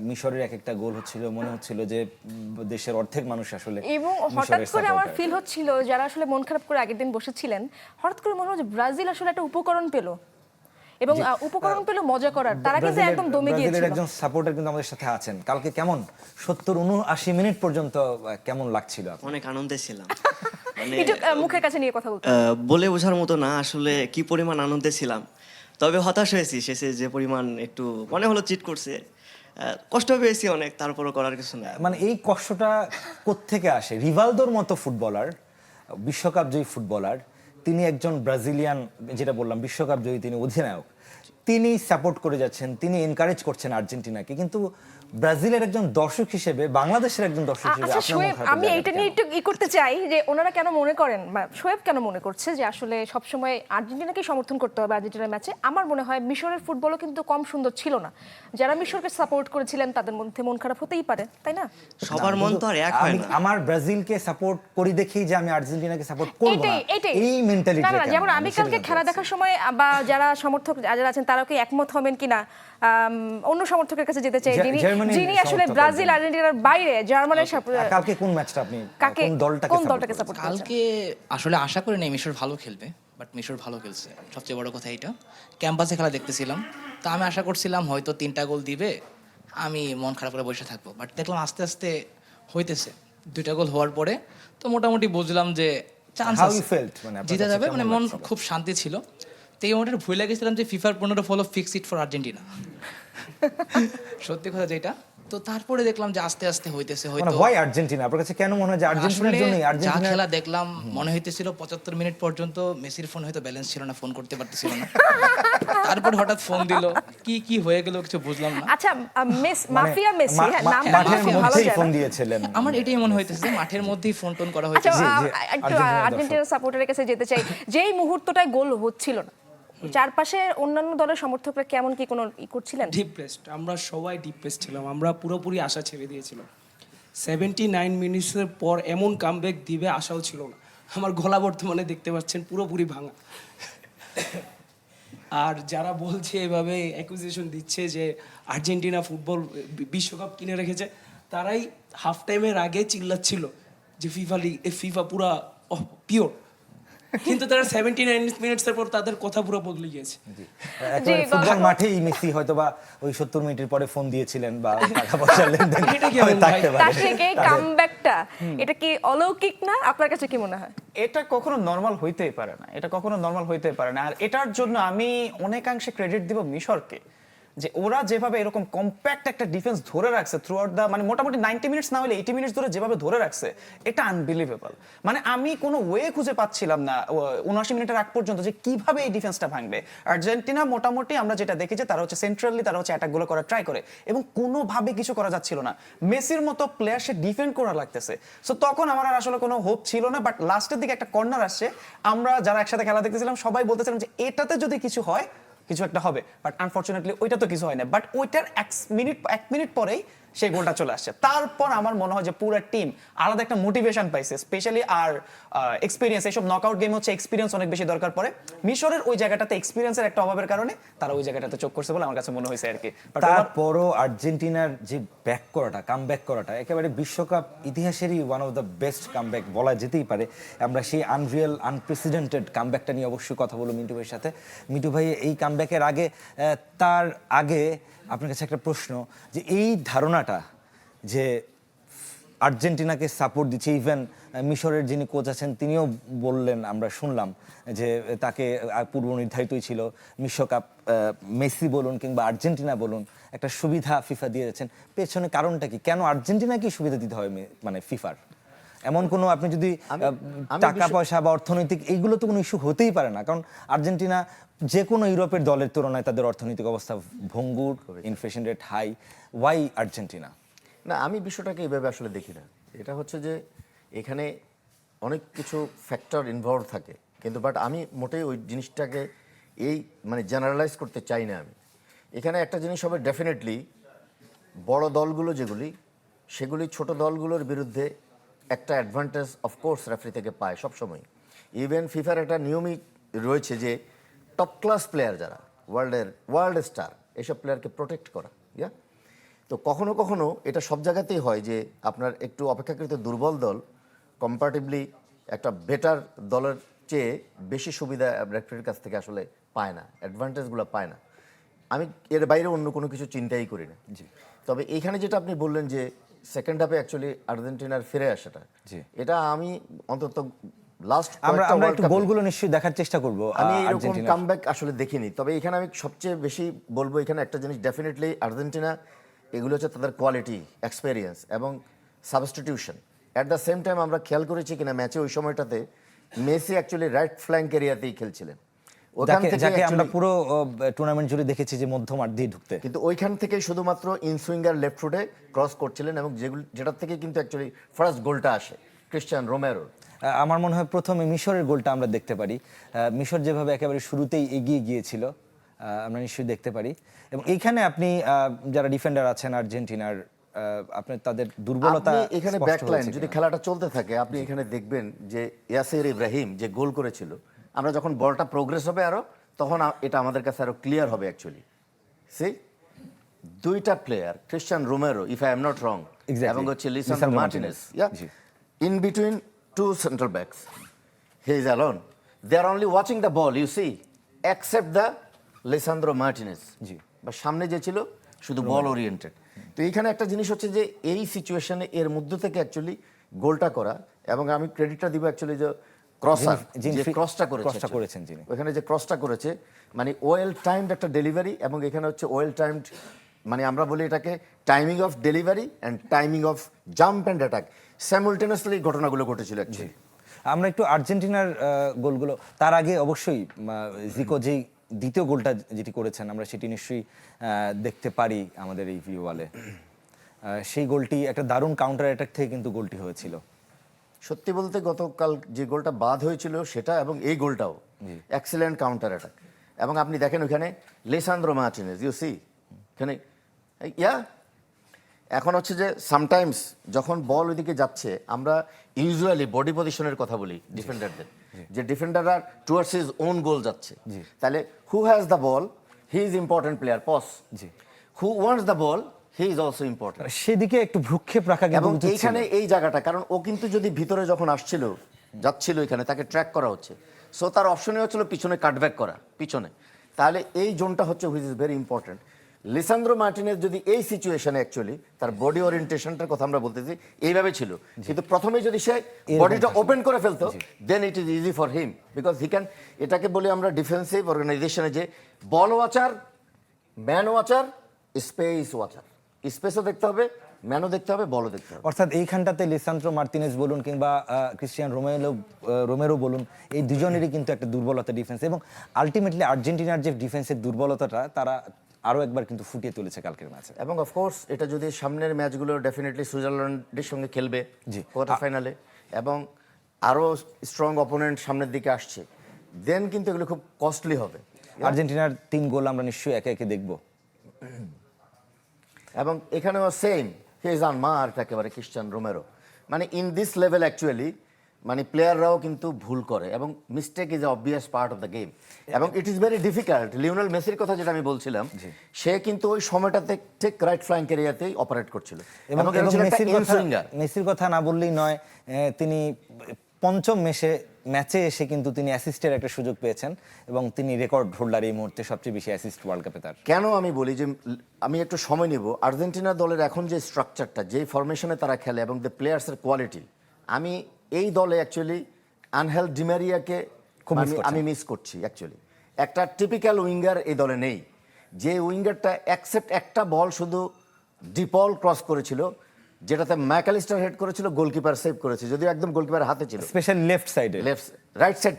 মিশরের এক একটা গোল হচ্ছিল, মনে হচ্ছিল যে দেশের অর্ধেক মানুষ আসলে এবং হঠাৎ করে আমার ফিল হচ্ছিল যারা আসলে মন খারাপ করে আগের দিন বসেছিলেন, হঠাৎ করে মনে হচ্ছে ব্রাজিল আসলে একটা উপকরণ পেল এবং উপকরণ পেল মজা করার। তারা কিন্তু একদম দমে গিয়েছিল। ব্রাজিলের একজন সাপোর্টার কিন্তু আমাদের সাথে আছেন। কালকে কেমন 70-79 মিনিট পর্যন্ত কেমন লাগছিল? অনেক আনন্দে ছিলাম, মানে একটু মুখের কাছে নিয়ে কথা বলতে। বলে বোঝার মতো না আসলে কি পরিমাণ আনন্দে ছিলাম। তবে হতাশ হয়েছি শেষে, যে পরিমাণ একটু মনে হলো চিট করছে, কষ্ট পেয়েছি অনেক, তারপরও করার কিছু না। মানে এই কষ্টটা কোত্থেকে আসে? রিভালদোর মতো ফুটবলার, বিশ্বকাপ জয়ী ফুটবলার, তিনি একজন ব্রাজিলিয়ান, যেটা বললাম বিশ্বকাপ জয়ী, তিনি অধিনায়ক, তিনি সাপোর্ট করে যাচ্ছেন, তিনি এনকারেজ করছেন আর্জেন্টিনাকে, কিন্তু ব্রাজিলের একজন দর্শক হিসেবে, বাংলাদেশের একজন দর্শক হিসেবে আচ্ছা আপনার মন শোয়েব, খারাপের আমি জায়গাটা এইটা কেন? নিয়ে একটু করতে চাই যে ওনারা কেন মনে করেন, বা শোয়েব কেন মনে করছে যে আসলে সবসময় আর্জেন্টিনাকে সমর্থন করতে হবে আর্জেন্টিনার ম্যাচে? আমার মনে হয় মিশরের ফুটবলও কিন্তু কম সুন্দর ছিল না। যারা মিশরকে সাপোর্ট করেছিলেন তাদের মধ্যে মন খারাপ হতেই পারে, তাই না? সবার মন তো আর এক হয় না। আমার ব্রাজিলকে সাপোর্ট করি দেখেই যে আমি আর্জেন্টিনাকে সাপোর্ট করব না, এই মেন্টালিটি। না, যেমন আমি কালকে খেলা দেখার সময় বা যারা সমর্থক যারা আছেন তারাও কি একমত হবেন কিনা অন্য সমর্থকের কাছে যেতে চাই, জার্মানির যিনি আসলে সমর্থক ব্রাজিল একজন। আর্জেন্টিনার বাইরে জার্মানের কালকে কোন ম্যাচটা আপনি কাকে কোন দলটাকে কোন support দলটাকে করেছেন? সাপোর্ট করেছেন? কালকে আসলে আশা করি নাই মিশর ভালো খেলবে, বাট মিশর ভালো খেলছে, সবচেয়ে বড় কথা এটা। ক্যাম্পাসে খেলা দেখতেছিলাম, তো আমি আশা করছিলাম হয়তো 3টা গোল দিবে, আমি মন খারাপ করে বসে থাকবো, বাট দেখলাম আস্তে আস্তে হইতেছে। 2টা গোল হওয়ার পরে তো মোটামুটি বুঝলাম যে চান্স How আছে, you felt? মানে আপনার জিতে কাছে যাবে, কেমন মানে মন লাগছিল? খুব শান্তি ছিল। তো এই মোমেন্টে ভুলে গেছিলাম যে ফিফার 15 follow fix it for Argentina. সত্যি কথা যেটা। তো তারপরে দেখলাম যে আস্তে আস্তে হইতেছে, মানে হয়তো হোয়াই আর্জেন্টিনা? আপনার কাছে কেন মনে হয় যে আর্জেন্টিনার আসলে জন্যই? যা আর্জেন্টিনা খেলা দেখলাম মনে হইতেছিল 75 মিনিট পর্যন্ত মেসির ফোন হয়তো ব্যালেন্স ছিল না, ফোন করতে পারতেছিল না। তারপর হঠাৎ ফোন দিল, কি হয়ে গেল কিছু বুঝলাম না। আচ্ছা মাফিয়া মেসি, হ্যাঁ নাম মাঠের মাফিয়া ভালো মধ্যেই যায় ফোন না। দিয়েছিলেন। আমার এটাই মনে হইতেছে যে মাঠের মধ্যেই ফোন টোন করা আচ্ছা হইতেছে। জি, একটু আর্জেন্টিনার আর্জেন্টিনার সাপোর্টারের কাছে যেতে চাই, যেই মুহূর্তটায় গোল হচ্ছিল না, চারপাশে অন্যান্য দলের সমর্থকরা কেমন কি কোনো করছিলেন? ডিপ্রেসড, আমরা সবাই ডিপ্রেসড ছিলাম, আমরা পুরোপুরি আশা ছেড়ে দিয়েছিলাম। 79 মিনিটসের পর এমন কামব্যাক দিবে আশাও ছিল না। আমার গলা বর্তমানে দেখতে পাচ্ছেন পুরোপুরি ভাঙা। আর যারা বলছে এভাবে অ্যাকুজিশন দিচ্ছে যে আর্জেন্টিনা ফুটবল বিশ্বকাপ কিনে রেখেছে, তারাই হাফ টাইমের আগে চিল্লাচ্ছিল যে ফিফা পুরা পিওর, কিন্তু তারা 79 মিনিটসের পর তাদের কথা পুরো বদলে গিয়েছে। একেবারে ফুটবল মাঠেই মেসি হয়তো বা ওই 70 মিনিটের পরে ফোন দিয়েছিলেন বা টাকা পয়সা লেনদেন এটা কি হয়ে এমন থাকতে ভাই? পারে। তার থেকে কামব্যাকটা এটা কি অলৌকিক না? আপনার কাছে কি মনে হয়? এটা কখনো নর্মাল হইতেই পারে না, এটা কখনো নর্মাল হইতেই পারে না। আর এটার জন্য আমি অনেকাংশে ক্রেডিট দিব মিশরকে, যে ওরা যেভাবে এরকম কম্প্যাক্ট একটা ডিফেন্স ধরে রাখছে থ্রু আউট দা, মানে মোটামুটি 90 মিনিটস না হলে 80 মিনিটস ধরে যেভাবে ধরে রাখছে, এটা আনবিলিভেবল। মানে আমি কোনো ওয়ে খুঁজে পাচ্ছিলাম না 79 মিনিটের আগ পর্যন্ত যে কিভাবে এই ডিফেন্সটা ভাঙবে। আর্জেন্টিনা মোটামুটি আমরা যেটা দেখেছি তারা হচ্ছে সেন্ট্রালি তারা হচ্ছে অ্যাটাকগুলো করার ট্রাই করে, এবং কোনোভাবে কিছু করা যাচ্ছিল না। মেসির মতো প্লেয়ার সে ডিফেন্ড করা লাগতেছে, সো তখন আমার আর আসলে কোনো হোপ ছিল না। বাট লাস্টের দিকে একটা কর্নার আসছে, আমরা যারা একসাথে খেলা দেখতেছিলাম সবাই বলতেছিলাম যে এটাতে যদি কিছু হয় কিছু একটা হবে, বাট আনফরচুনেটলি ওইটা তো কিছু হয় না। বাট ওইটার 1 মিনিট পরেই সেই গোলটা চলে আসছে। তারপর আমার মনে হয় যে পুরো টিম আলাদা একটা মোটিভেশন পাইছে, স্পেশালি আর এক্সপিরিয়েন্স। এইসব নকআউট গেম হচ্ছে এক্সপিরিয়েন্স অনেক বেশি দরকার পড়ে। মিশরের ওই জায়গাটাতে এক্সপিরিয়েন্সের একটা অভাবের কারণে তারা ওই জায়গাটাতে চোখ করছে বলে আমার কাছে মনে হয়েছে আর কি। তারপরও আর্জেন্টিনার যে ব্যাক করাটা, কামব্যাক করাটা একেবারে বিশ্বকাপ ইতিহাসেরই one of the best comeback বলা যেতেই পারে। আমরা সেই আনরিয়েল আনপ্রেসিডেন্টেড কামব্যাকটা নিয়ে অবশ্যই কথা বলবো মিন্টু ভাইয়ের সাথে। মিন্টু ভাই, এই কামব্যাকের আগে তার আগে আপনার কাছে একটা প্রশ্ন, যে এই ধারণাটা যে আর্জেন্টিনাকে সাপোর্ট দিচ্ছে, ইভেন মিশরের যিনি কোচ আছেন তিনিও বললেন, আমরা শুনলাম যে তাকে পূর্ব নির্ধারিতই ছিল বিশ্বকাপ, মেসি বলুন কিংবা আর্জেন্টিনা বলুন, একটা সুবিধা ফিফা দিয়ে যাচ্ছেন। পেছনে কারণটা কি? কেন আর্জেন্টিনাকে সুবিধা দিতে হয় মানে ফিফার? এমন কোনো, আপনি যদি টাকা পয়সা বা অর্থনৈতিক, এইগুলো তো কোনো ইস্যু হতেই পারে না, কারণ আর্জেন্টিনা যে কোনো ইউরোপের দলের তুলনায় তাদের অর্থনৈতিক অবস্থা ভঙ্গুর, inflation rate high. Why Argentina? না, আমি বিষয়টাকে এইভাবে আসলে দেখি না। এটা হচ্ছে যে এখানে অনেক কিছু ফ্যাক্টর ইনভলভ থাকে, কিন্তু বাট আমি মোটেই ওই জিনিসটাকে এই মানে জেনারেলাইজ করতে চাই না। আমি এখানে একটা জিনিস হবে, ডেফিনেটলি বড় দলগুলো যেগুলি, সেগুলি ছোট দলগুলোর বিরুদ্ধে একটা অ্যাডভান্টেজ অফকোর্স রেফারি থেকে পায় সবসময়। ইভেন ফিফার একটা নিয়মই রয়েছে যে টপ ক্লাস প্লেয়ার যারা ওয়ার্ল্ড স্টার, এইসব প্লেয়ারকে প্রোটেক্ট করা। তো কখনো কখনো এটা সব জায়গাতেই হয় যে আপনার একটু অপেক্ষাকৃত দুর্বল দল কম্পারেটিভলি একটা বেটার দলের চেয়ে বেশি সুবিধা রেফারির কাছ থেকে আসলে পায় না, অ্যাডভান্টেজগুলো পায় না। আমি এর বাইরে অন্য কোনো কিছু চিন্তাই করি না। তবে এইখানে যেটা আপনি বললেন যে সেকেন্ড হাফে অ্যাকচুয়ালি আর্জেন্টিনার ফিরে আসাটা, এটা আমি অন্তত লাস্ট আমরা একটু গোলগুলো নিশ্চয়ই দেখার চেষ্টা করব। আমি এরকম কামব্যাক আসলে দেখিনি। তবে এখানে আমি সবচেয়ে বেশি বলবো, এখানে একটা জিনিস ডেফিনেটলি আর্জেন্টিনা, এগুলো হচ্ছে তাদের কোয়ালিটি, এক্সপেরিয়েন্স এবং substitution. At the same time আমরা খেয়াল করেছি কিনা ম্যাচে ওই সময়টাতে মেসি অ্যাকচুয়ালি রাইট ফ্ল্যাঙ্ক এরিয়াতেই খেলছিলেন, ওখান থেকে যাকে আমরা actually- পুরো টুর্নামেন্ট জুড়ে দেখেছি যে মধ্যমাঠ দিয়ে ঢুকতে। কিন্তু ওইখান থেকে শুধুমাত্র ইনসুইঙ্গার লেফট ফুটে ক্রস করছিলেন এবং যেটার থেকে কিন্তু অ্যাকচুয়ালি ফার্স্ট গোলটা আসে ক্রিশ্চিয়ান রোমেরোর। আমার মনে হয় প্রথমে মিশরের গোলটা আমরা দেখতে পারি। মিশর যেভাবে একেবারে শুরুতেই এগিয়ে গিয়েছিল আমরা নিশ্চয়ই দেখতে পারি। এবং এইখানে আপনি যারা ডিফেন্ডার আছেন আর্জেন্টিনার, আপনি তাদের দুর্বলতা আপনি এখানে স্পষ্ট ব্যাকলাইন হয়েছে যদি কিনা? খেলাটা চলতে থাকে আপনি এখানে দেখবেন যে ইয়াসির ইব্রাহিম যে গোল করেছিল, আমরা যখন বলটা প্রোগ্রেস হবে আরো তখন এটা আমাদের কাছে আরো ক্লিয়ার হবে অ্যাকচুয়ালি। সেই দুইটা player Cristian Romero if I am not wrong Exactly. এবং হচ্ছে Lisandro Lisandro Martinez, G. in between two central backs he is alone, they are only watching the ball you see except the Lisandro Martinez জি। বা সামনে যে ছিল শুধু বল ওরিয়েন্টেড। তো এইখানে একটা জিনিস হচ্ছে যে এই সিচুয়েশনে এর মধ্য থেকে অ্যাকচুয়ালি গোলটা করা, এবং আমি ক্রেডিটটা দিব অ্যাকচুয়ালি যে ক্রসার যিনি যে ক্রসটা crossটা করেছেন যিনি। ওখানে যে ক্রসটা করেছে মানে ওয়েল টাইমড একটা ডেলিভারি, এবং এখানে হচ্ছে ওয়েল টাইমড মানে আমরা বলি এটাকে timing of delivery and timing of jump and attack simultaneously ঘটনাগুলো ঘটেছিল অ্যাকচুয়ালি। আমরা একটু আর্জেন্টিনার গোলগুলো, তার আগে অবশ্যই জিকো যেই দ্বিতীয় গোলটা যেটি করেছেন আমরা সেটি নিশ্চয়ই দেখতে পারি আমাদের এই ভিউ ওয়ালে। সেই গোলটি একটা দারুণ কাউন্টার অ্যাটাক থেকে কিন্তু গোলটি হয়েছিল। সত্যি বলতে গতকাল যে গোলটা বাদ হয়েছিল সেটা এবং এই গোলটাও এক্সিলেন্ট কাউন্টার অ্যাটাক। এবং আপনি দেখেন ওখানে লিসান্দ্রো মার্টিনেজ ইউ সি এখানে ইয়া এখন হচ্ছে যে সামটাইমস যখন বল ওইদিকে যাচ্ছে আমরা ইউজুয়ালি বডি পজিশনের কথা বলি ডিফেন্ডারদের, যে ডিফেন্ডাররা টুয়ার্ডস হিজ ওন গোল যাচ্ছে, তাহলে who has the ball he is important player pause, who wants the ball he is also important. সেদিকে একটু ভ্রুক্ষেপ রাখা কিন্তু এবং উচিত ছিল। এইখানে এই জায়গাটা কারণ ও কিন্তু যদি ভিতরে যখন আসছিল যাচ্ছিল এখানে তাকে ট্র্যাক করা হচ্ছে, সো তার অপশনে হচ্ছিল পিছনে কাটব্যাক করা পিছনে, তাহলে এই জোনটা হচ্ছে which is very important. Lisandro Martinez যদি এই সিচুয়েশনে অ্যাকচুয়ালি তার বডি ওরিয়েন্টেশনটার কথা আমরা বলতেছি এইভাবে ছিল, কিন্তু প্রথমে যদি সে বডিটা ওপেন করে ফেলতো then it is easy for him because he can, এটাকে বলি আমরা ডিফেন্সিভ অর্গানাইজেশনে যে ball watcher, man watcher, space watcher, স্পেসও দেখতে হবে, ম্যানও দেখতে হবে, বলও দেখতে হবে। অর্থাৎ এইখানটাতে লিসান্দ্রো মার্টিনেজ বলুন কিংবা ক্রিশ্চিয়ান রোমেরো বলুন, এই দুজনেরই কিন্তু একটা দুর্বলতা ডিফেন্স, এবং আলটিমেটলি আর্জেন্টিনার যে ডিফেন্সের দুর্বলতাটা তারা আরো একবার কিন্তু ফুটিয়ে তুলেছে কালকের ম্যাচে। এবং অফকোর্স এটা যদি সামনের ম্যাচগুলো ডেফিনেটলি সুইজারল্যান্ডের সঙ্গে খেলবে কোয়ার্টার ফাইনালে এবং আরও স্ট্রং অপোনেন্ট সামনের দিকে আসছে, দেন কিন্তু এগুলো খুব কস্টলি হবে। আর্জেন্টিনার 3 গোল আমরা নিশ্চয়ই একে একে দেখব। এবং এখানেও same he is on mark একেবারে ক্রিশ্চিয়ান রোমেরো, মানে ইন দিস লেভেল অ্যাকচুয়ালি মানে প্লেয়াররাও কিন্তু ভুল করে এবং mistake is obvious part of the game, এবং it is very difficult. Lionel মেসির কথা যেটা আমি বলছিলাম, সে কিন্তু ওই সময়টাতে ঠিক রাইট ফ্ল্যাঙ্ক এরিয়াতেই অপারেট করছিল এবং এটা ছিল একটা in-swinger। মেসির কথা না বললেই নয়, তিনি পঞ্চম ম্যাচে এসে কিন্তু তিনি অ্যাসিস্টের একটা সুযোগ পেয়েছেন এবং তিনি রেকর্ড হোল্ডার এই মুহূর্তে সবচেয়ে বেশি অ্যাসিস্ট ওয়ার্ল্ড কাপে তার। কেন আমি বলি যে আমি একটু সময় নেব, আর্জেন্টিনা দলের এখন যে স্ট্রাকচারটা, যে ফরমেশনে তারা খেলে এবং দ্য প্লেয়ার্সের কোয়ালিটি, আমি এই দলে অ্যাকচুয়ালি আনহেল ডিমারিয়াকে আমি মিস করছি অ্যাকচুয়ালি। একটা টিপিক্যাল উইঙ্গার এই দলে নেই, যে উইঙ্গারটা অ্যাকসেপ্ট একটা বল শুধু ডিপল ক্রস করেছিল যেটাতে ম্যাকালিস্টার হেড করেছিল, গোলকিপার সেভ করেছে, যদিও একদম গোলকিপার হাতে ছিল, স্পেশালি লেফট সাইডে রাইট সাইড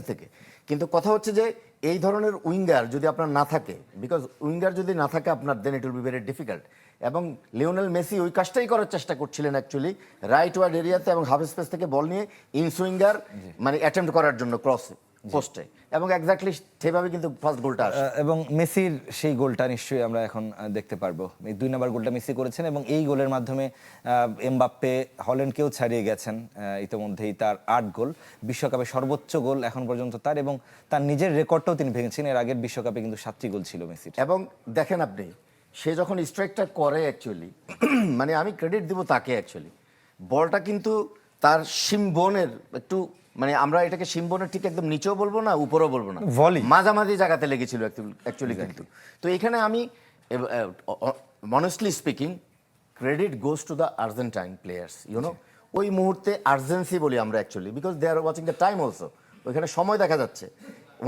থেকে। কিন্তু কথা হচ্ছে যে এই ধরনের উইঙ্গার যদি আপনার না থাকে, বিকজ উইঙ্গার যদি না থাকে আপনার then it will be very difficult, এবং লিওনেল মেসি ওই কাজটাই করার চেষ্টা করছিলেন অ্যাকচুয়ালি রাইট ওয়ার্ড এরিয়াতে এবং হাফ স্পেস থেকে বল নিয়ে ইনসুইঙ্গার মানে অ্যাটেম্প্ট করার জন্য ক্রস পোস্টে, এবং এক্স্যাক্টলি সেভাবে কিন্তু ফার্স্ট গোলটা আসে। এবং মেসির সেই গোলটা নিশ্চয়ই আমরা এখন দেখতে পারবো। এই 2 নম্বর গোলটা মেসি করেছেন এবং এই গোলের মাধ্যমে এমবাপ্পে হল্যান্ডকেও ছাড়িয়ে গেছেন ইতিমধ্যেই, তার 8 গোল, বিশ্বকাপে সর্বোচ্চ গোল এখন পর্যন্ত তার, এবং তার নিজের রেকর্ডটাও তিনি ভেঙেছেন। এর আগের বিশ্বকাপে কিন্তু 7টি গোল ছিল মেসির। এবং দেখেন আপনি সে যখন স্ট্রাইকটা করে অ্যাকচুয়ালি মানে আমি ক্রেডিট দিব তাকে, অ্যাকচুয়ালি বলটা কিন্তু তার শিমবোনের একটু মানে আমরা এটাকে শিমবোনের ঠিক একদম নিচেও বলবো না উপরেও বলবো না, মাঝামাঝি জায়গাতে লেগেছিল অ্যাকচুয়ালি। কিন্তু তো এখানে আমি honestly speaking credit goes to the Argentine players, you know ওই মুহূর্তে আর্জেন্সি বলি আমরা actually, because they are watching the time also. ওইখানে সময় দেখা যাচ্ছে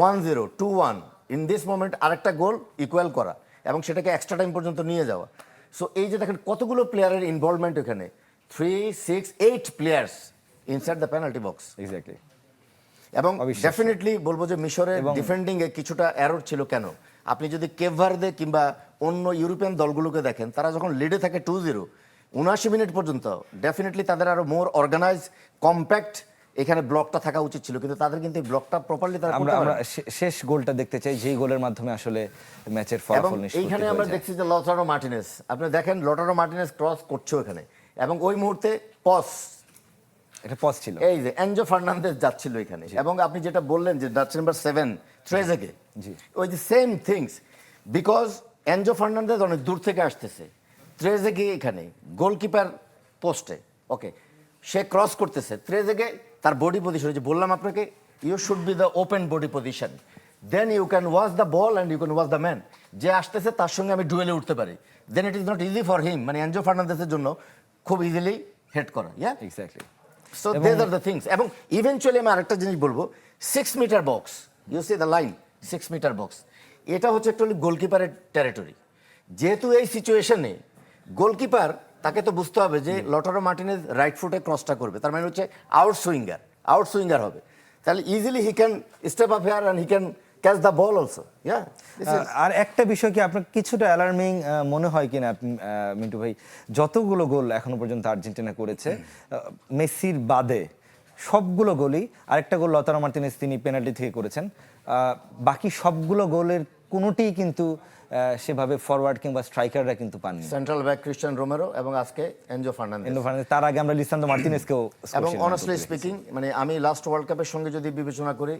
1-0, 2-1, ইন দিস মোমেন্ট আরেকটা গোল ইকুয়াল করা এবং সেটাকে এক্সট্রা টাইম পর্যন্ত নিয়ে যাওয়া। সো এই যে দেখেন কতগুলো প্লেয়ারের ইনভলভমেন্ট এখানে, 3, 6, 8 players inside the penalty box. Exactly. এবং অবিশ্বাস্য। ডেফিনেটলি বলবো যে মিশরের ডিফেন্ডিং এ কিছুটা এরর ছিল। কেন? আপনি যদি কেপ ভার্দে কিংবা অন্য ইউরোপিয়ান দলগুলোকে দেখেন, তারা যখন লিডে থাকে 2-0 79 মিনিট পর্যন্ত ডেফিনেটলি তাদের আরো মোর অর্গানাইজ কম্প্যাক্ট এখানে ব্লকটা থাকা উচিত ছিল, কিন্তু তাদের কিন্তু এই ব্লকটা প্রপারলি তারা আমরা করতে আমরা পারে না। শেষ গোলটা দেখতে চাই, যেই গোলের মাধ্যমে আসলে ম্যাচের এবং ফলাফল নিষ্পত্তি এইখানে হয়ে আমরা যায়। দেখছি যে লটারো মার্টিনেজ, আপনি দেখেন লটারো মার্টিনেজ ক্রস করছে ওখানে, এবং ওই মুহূর্তে পস এটা পজ ছিল। এই যে এনজো ফার্নান্দেজ যাচ্ছিল এখানে, এবং আপনি যেটা বললেন যে ডাচ নাম্বার 7 ট্রেজেগে, জি। ওই যে same things, because Enzo Fernandez অনেক দূর থেকে আসতেছে, ট্রেজেগে এখানে গোলকিপার পোস্টে, ওকে, সে ক্রস করতেছে, ট্রেজেগে তার বডি পজিশন, যে বললাম আপনাকে, you should be the open body position, then you can watch the ball and you can watch the man, যে আসতেছে তার সঙ্গে আমি ডুয়েলে উঠতে পারি, then it is not easy for him, মানে এনজো ফার্নান্দেজের জন্য খুব ইজিলি হেড করা, yeah. Exactly. So these are the things. এবং ইভেনচুয়ালি আমি আরেকটা জিনিস বলবো, 6 metre box, you see the line, 6 metre box, এটা হচ্ছে একটু গোলকিপারের টেরিটরি। যেহেতু এই সিচুয়েশনে গোলকিপার, তাকে তো বুঝতে হবে যে লটারো মার্টিনেজ রাইট ফুটে ক্রসটা করবে, তার মানে হচ্ছে আউট সুইঙ্গার হবে, তাহলে easily he can step up here and he can catch the ball also, yeah. আর একটা বিষয় কি আপনার কিছুটা অ্যালার্মিং মনে হয় কিনা মিন্টু ভাই, যতগুলো গোল এখনো পর্যন্ত আর্জেন্টিনা করেছে মেসির বাদে সবগুলো গোলই, আরেকটা গোল লতারো মার্টিনেজ তিনি পেনাল্টি থেকে করেছেন, বাকি সবগুলো গোলের কোনোটিই কিন্তু সেভাবে ফরওয়ার্ড কিংবা স্ট্রাইকাররা কিন্তু পাননি। সেন্ট্রাল ব্যাক ক্রিস্টিয়ান রোমেরো এবং আজকে এনজো ফার্নান্দেজ। তার আগে আমরা লিসান্দ্রো মার্টিনেজকেও এবং অনেস্টলি স্পিকিং, মানে আমি লাস্ট ওয়ার্ল্ড কাপের সঙ্গে যদি বিবেচনা করি,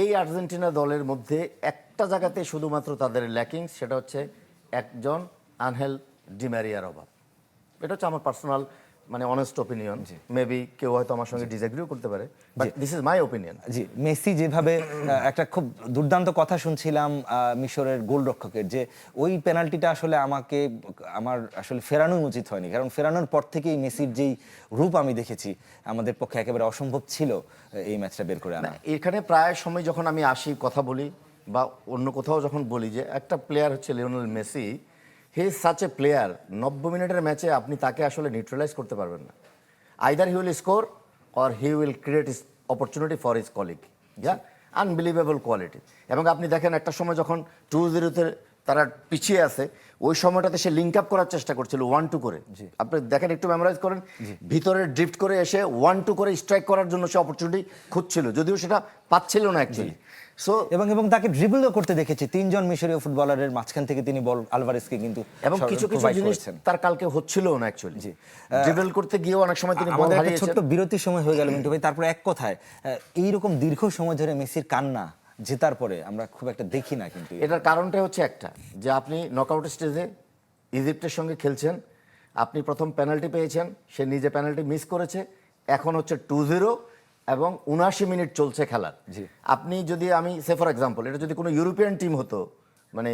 এই আর্জেন্টিনা দলের মধ্যে একটা জায়গাতে শুধুমাত্র তাদের ল্যাকিং, সেটা হচ্ছে একজন আনহেল ডিমারিয়ার অভাব। এটা হচ্ছে আমার পার্সোনাল মানে অনেস্ট ওপিনিয়ন, মেবি কেউ হয়তো আমার সঙ্গে ডিসএগ্রিও করতে পারে, but this is my opinion. G, Messi যেভাবে একটা খুব দুর্দান্ত কথা শুনছিলাম মিশরের গোলরক্ষকের, যে ওই পেনাল্টিটা আসলে আমার আসলে ফেরানোই উচিত হয়নি, কারণ ফেরানোর পর থেকেই মেসির যেই রূপ আমি দেখেছি, আমাদের পক্ষে একেবারে অসম্ভব ছিল এই ম্যাচটা বের করে আনা। এখানে প্রায় সময় যখন আমি আসি কথা বলি বা অন্য কোথাও যখন বলি যে একটা প্লেয়ার হচ্ছে Lionel Messi, he is such a player, 90 মিনিটের ম্যাচে আপনি তাকে আসলে নিউট্রালাইজ করতে পারবেন না, either he will score or he will create is opportunity for his colleague, yeah, unbelievable quality. এবং আপনি দেখেন একটা সময় যখন 2-0-তে তারা পিছিয়ে আছে, ওই সময়টাতে সে লিঙ্ক আপ করার চেষ্টা করছিল 1-2 করে, আপনি দেখেন, একটু মেমোরাইজ করেন, ভিতরে ড্রিফট করে এসে 1-2 করে স্ট্রাইক করার জন্য সে অপরচুনিটি খুঁজছিল, যদিও সেটা পাচ্ছিল না অ্যাকচুয়ালি। সো এবং তাকে ড্রিবলও করতে দেখেছি, 3 জন মিশরীয় ফুটবলারের মাঝখান থেকে তিনি বল আলভারেজকে কিন্তু এবং কিছু কিছু provide জিনিস করেছেন। তার কালকে হচ্ছিল না অ্যাকচুয়ালি, ড্রিবল করতে গিয়েও অনেক সময় তিনি বল আমাদের একটা হারিয়েছেন। ছোট্ট বিরতির সময় হয়ে গেল মিন্টু ভাই, তারপরে এক কথায় এইরকম দীর্ঘ সময় ধরে মেসির কান্না জেতার পরে আমরা খুব একটা দেখি না, কিন্তু এটার কারণটা হচ্ছে একটা, যে আপনি নকআউট স্টেজে ইজিপ্টের সঙ্গে খেলছেন, আপনি প্রথম পেনাল্টি পেয়েছেন, সে নিজে পেনাল্টি মিস করেছে, এখন হচ্ছে 2-0 এবং 79 মিনিট চলছে খেলার। আপনি যদি আমি সে ফর এক্সাম্পল, এটা যদি কোনো ইউরোপিয়ান টিম হতো, মানে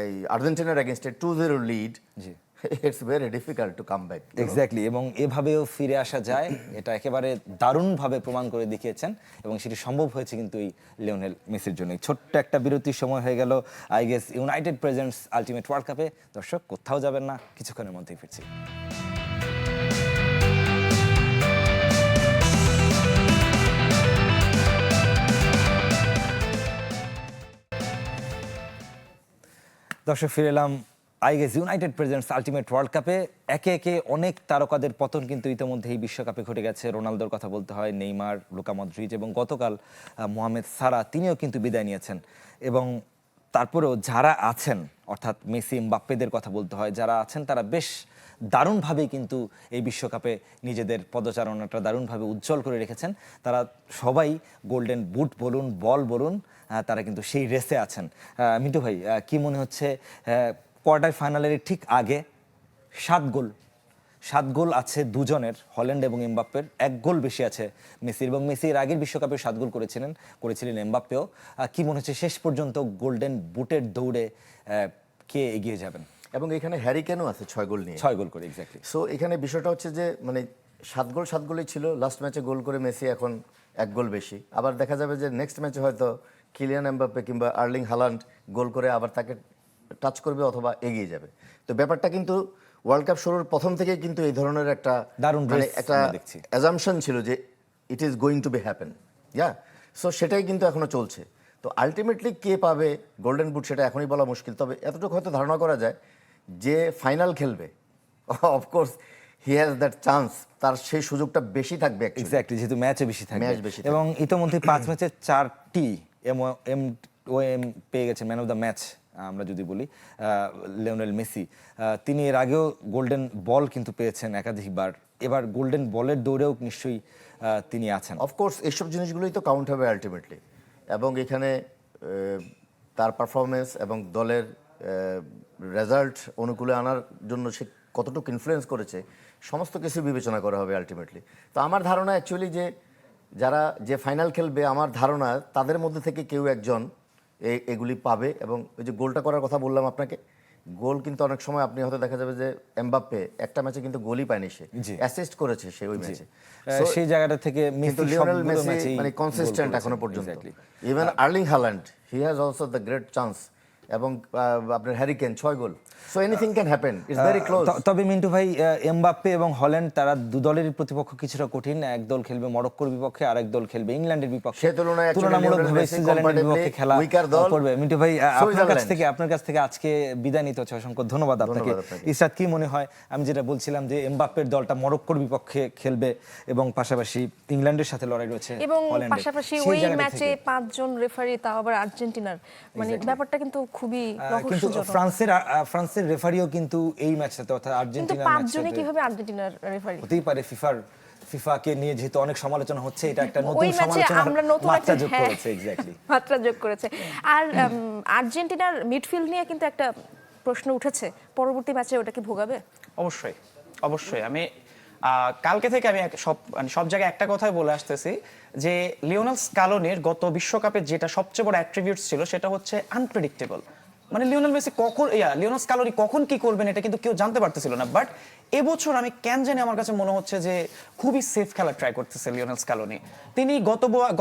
এই আর্জেন্টিনার এগেনস্টে 2-0 lead, it's very difficult to come back. Exactly, এবং এভাবেও ফিরে আসা যায়, এটা একেবারে দারুণভাবে প্রমাণ করে দেখিয়েছেন, এবং সেটি সম্ভব হয়েছে কিন্তু এই লিওনেল মেসির জন্য। ছোট্ট একটা বিরতির সময় হয়ে গেল, I guess United presents ultimate world কাপে। দর্শক কোথাও যাবেন না, কিছুক্ষণের মধ্যেই ফিরছি। দর্শক ফিরে এলাম I guess United presents ultimate world কাপে। একে একে অনেক তারকাদের পতন কিন্তু ইতিমধ্যে এই বিশ্বকাপে ঘটে গেছে। রোনালদোর কথা বলতে হয়, নেইমার, লুকা মদ্রিচ, এবং গতকাল মোহামেদ সালাহ, তিনিও কিন্তু বিদায় নিয়েছেন। এবং তারপরেও যারা আছেন, অর্থাৎ মেসি, এমবাপ্পেদের কথা বলতে হয়, যারা আছেন তারা বেশ দারুণভাবেই কিন্তু এই বিশ্বকাপে নিজেদের পদচারণাটা দারুণভাবে উজ্জ্বল করে রেখেছেন। তারা সবাই গোল্ডেন বুট বলুন, বল বলুন, তারা কিন্তু সেই রেসে আছেন। মিন্টু ভাই, কি মনে হচ্ছে, কোয়ার্টার ফাইনালের ঠিক আগে 7 গোল আছে দুজনের, হল্যান্ড এবং এমবাপ্পের, 1 গোল বেশি আছে মেসির, এবং মেসির আগের বিশ্বকাপে 7 গোল করেছিলেন এমবাপ্পেও। কি মনে হচ্ছে শেষ পর্যন্ত গোল্ডেন বুটের দৌড়ে কে এগিয়ে যাবেন? এবং এখানে হ্যারি কেনও আছে 6 গোল নিয়ে, 6 গোল করে, এক্স্যাক্টলি। সো এখানে বিষয়টা হচ্ছে যে মানে 7 গোলই ছিল, লাস্ট ম্যাচে গোল করে মেসি এখন 1 গোল বেশি। আবার দেখা যাবে যে নেক্সট ম্যাচে হয়তো কিলিয়ান এমবাপ্পে কিংবা আর্লিং হালান্ড গোল করে আবার তাকে টাচ করবে অথবা এগিয়ে যাবে। তো ব্যাপারটা কিন্তু ওয়ার্ল্ড কাপ শুরুর প্রথম থেকেই কিন্তু এই ধরনের একটা দারুণ মানে race একটা আমরা দেখছি। অ্যাজাম্পশন ছিল যে it is going to B happen, yeah. So সেটাই কিন্তু এখনো চলছে। তো আলটিমেটলি কে পাবে গোল্ডেন বুট সেটা এখনই বলা মুশকিল, তবে এতটুকু হয়তো ধারণা করা যায় যে ফাইনাল খেলবে of course he has that chance, তার সেই সুযোগটা বেশি থাকবে actually। এক্স্যাক্টলি, যেহেতু ম্যাচে বেশি থাকবে ম্যাচ বেশি থাকবে। এবং ইতোমধ্যে 5 ম্যাচে 4টি এম পেয়ে গেছে ম্যান অফ দ্য ম্যাচ। আমরা যদি বলি লিওনেল মেসি, তিনি এর আগেও গোল্ডেন বল কিন্তু পেয়েছেন একাধিকবার, এবার গোল্ডেন বলের দৌড়েও নিশ্চয়ই তিনি আছেন। অফকোর্স এইসব জিনিসগুলোই তো কাউন্ট হবে আলটিমেটলি, এবং এখানে তার পারফরমেন্স এবং দলের রেজাল্ট অনুকূলে আনার জন্য সে কতটুকু ইনফ্লুয়েন্স করেছে সমস্ত কিছু বিবেচনা করা হবে আলটিমেটলি। তো আমার ধারণা অ্যাকচুয়ালি যারা যে ফাইনাল খেলবে, আমার ধারণা তাদের মধ্যে থেকে কেউ একজন এগুলি পাবে। এবং ওই যে গোলটা করার কথা বললাম আপনাকে, গোল কিন্তু অনেক সময় আপনি হয়তো দেখা যাবে যে এমবাপ্পে একটা ম্যাচে কিন্তু গোলই পায়নি, সে জি। অ্যাসিস্ট করেছে সে ওই ম্যাচে। সেই জায়গাটা থেকে কিন্তু মেসি লিওনেল সবগুলো মেসি ম্যাচেই মানে কনসিস্টেন্ট গোল এখনো করেছেন। পর্যন্ত। Exactly. Even Erling Haaland he has also the great chance, এবং আপনার Harry Kane 6 goal. So anything can happen, it's very close. তবে মিন্টু ভাই, এমবাপ্পে এবং হল্যান্ড তারা দু দলেরই প্রতিপক্ষ কিছুটা কঠিন। এক দল খেলবে মরক্কোর বিপক্ষে, আরেক দল খেলবে ইংল্যান্ডের বিপক্ষে। সে তুলনায় actually তুলনামূলকভাবে লিওনেল মেসি সুইজারল্যান্ডের বিপক্ষে comparatively খেলা weaker দল। পড়বে। মিন্টু ভাই, সুইজারল্যান্ড। আপনার কাছ থেকে আজকে বিদায় নিতে হচ্ছে, অসংখ্য ধন্যবাদ আপনাকে। ধন্যবাদ আপনাকে। ইসরাত, কি মনে হয়, আমি যেটা বলছিলাম যে এমবাপ্পের দলটা মরক্কোর বিপক্ষে খেলবে এবং পাশাপাশি ইংল্যান্ডের সাথে লড়াই রয়েছে এবং হল্যান্ডের। পাশাপাশি সেই ওই জায়গাটা ম্যাচে থেকে- 5 জন রেফারি, তাও আবার আর্জেন্টিনার, মানে ব্যাপারটা কিন্তু খুবই কিন্তু রহস্যজনক। ফ্রান্সের রেফারিও কিন্তু এই ম্যাচটাতে, অর্থাৎ কিন্তু আর্জেন্টিনার 5 জনে ম্যাচটাতে কিভাবে আর্জেন্টিনার রেফারি? হতেই পারে। ফিফাকে নিয়ে যেহেতু অনেক সমালোচনা হচ্ছে, এটা একটা ওই নতুন ম্যাচে সমালোচনার আমরা নতুন মাত্রা একটা যোগ হ্যাঁ, করেছে। এক্স্যাক্টলি, মাত্রা যোগ করেছে। আর আর্জেন্টিনার মিডফিল্ড নিয়ে কিন্তু একটা প্রশ্ন উঠেছে, পরবর্তী ম্যাচে ওটা কি ভোগাবে? অবশ্যই অবশ্যই। আমি কালকে থেকে আমি সব জায়গায় একটা কথাই বলে আসতেছি যে লিওনেল স্কালোনির গত বিশ্বকাপে যেটা সবচেয়ে বড় অ্যাট্রিবিউটস ছিল সেটা হচ্ছে আনপ্রেডিক্টেবল। মানে লিওনেল মেসি লিওনেল স্কালোনি কখন কি করবেন এটা কিন্তু কেউ জানতে পারতেছিল না। বাট এবছর আমি কেন জানি আমার কাছে মনে হচ্ছে যে খুবই সেফ খেলা ট্রাই করতেছে লিওনেল স্কালোনি। তিনি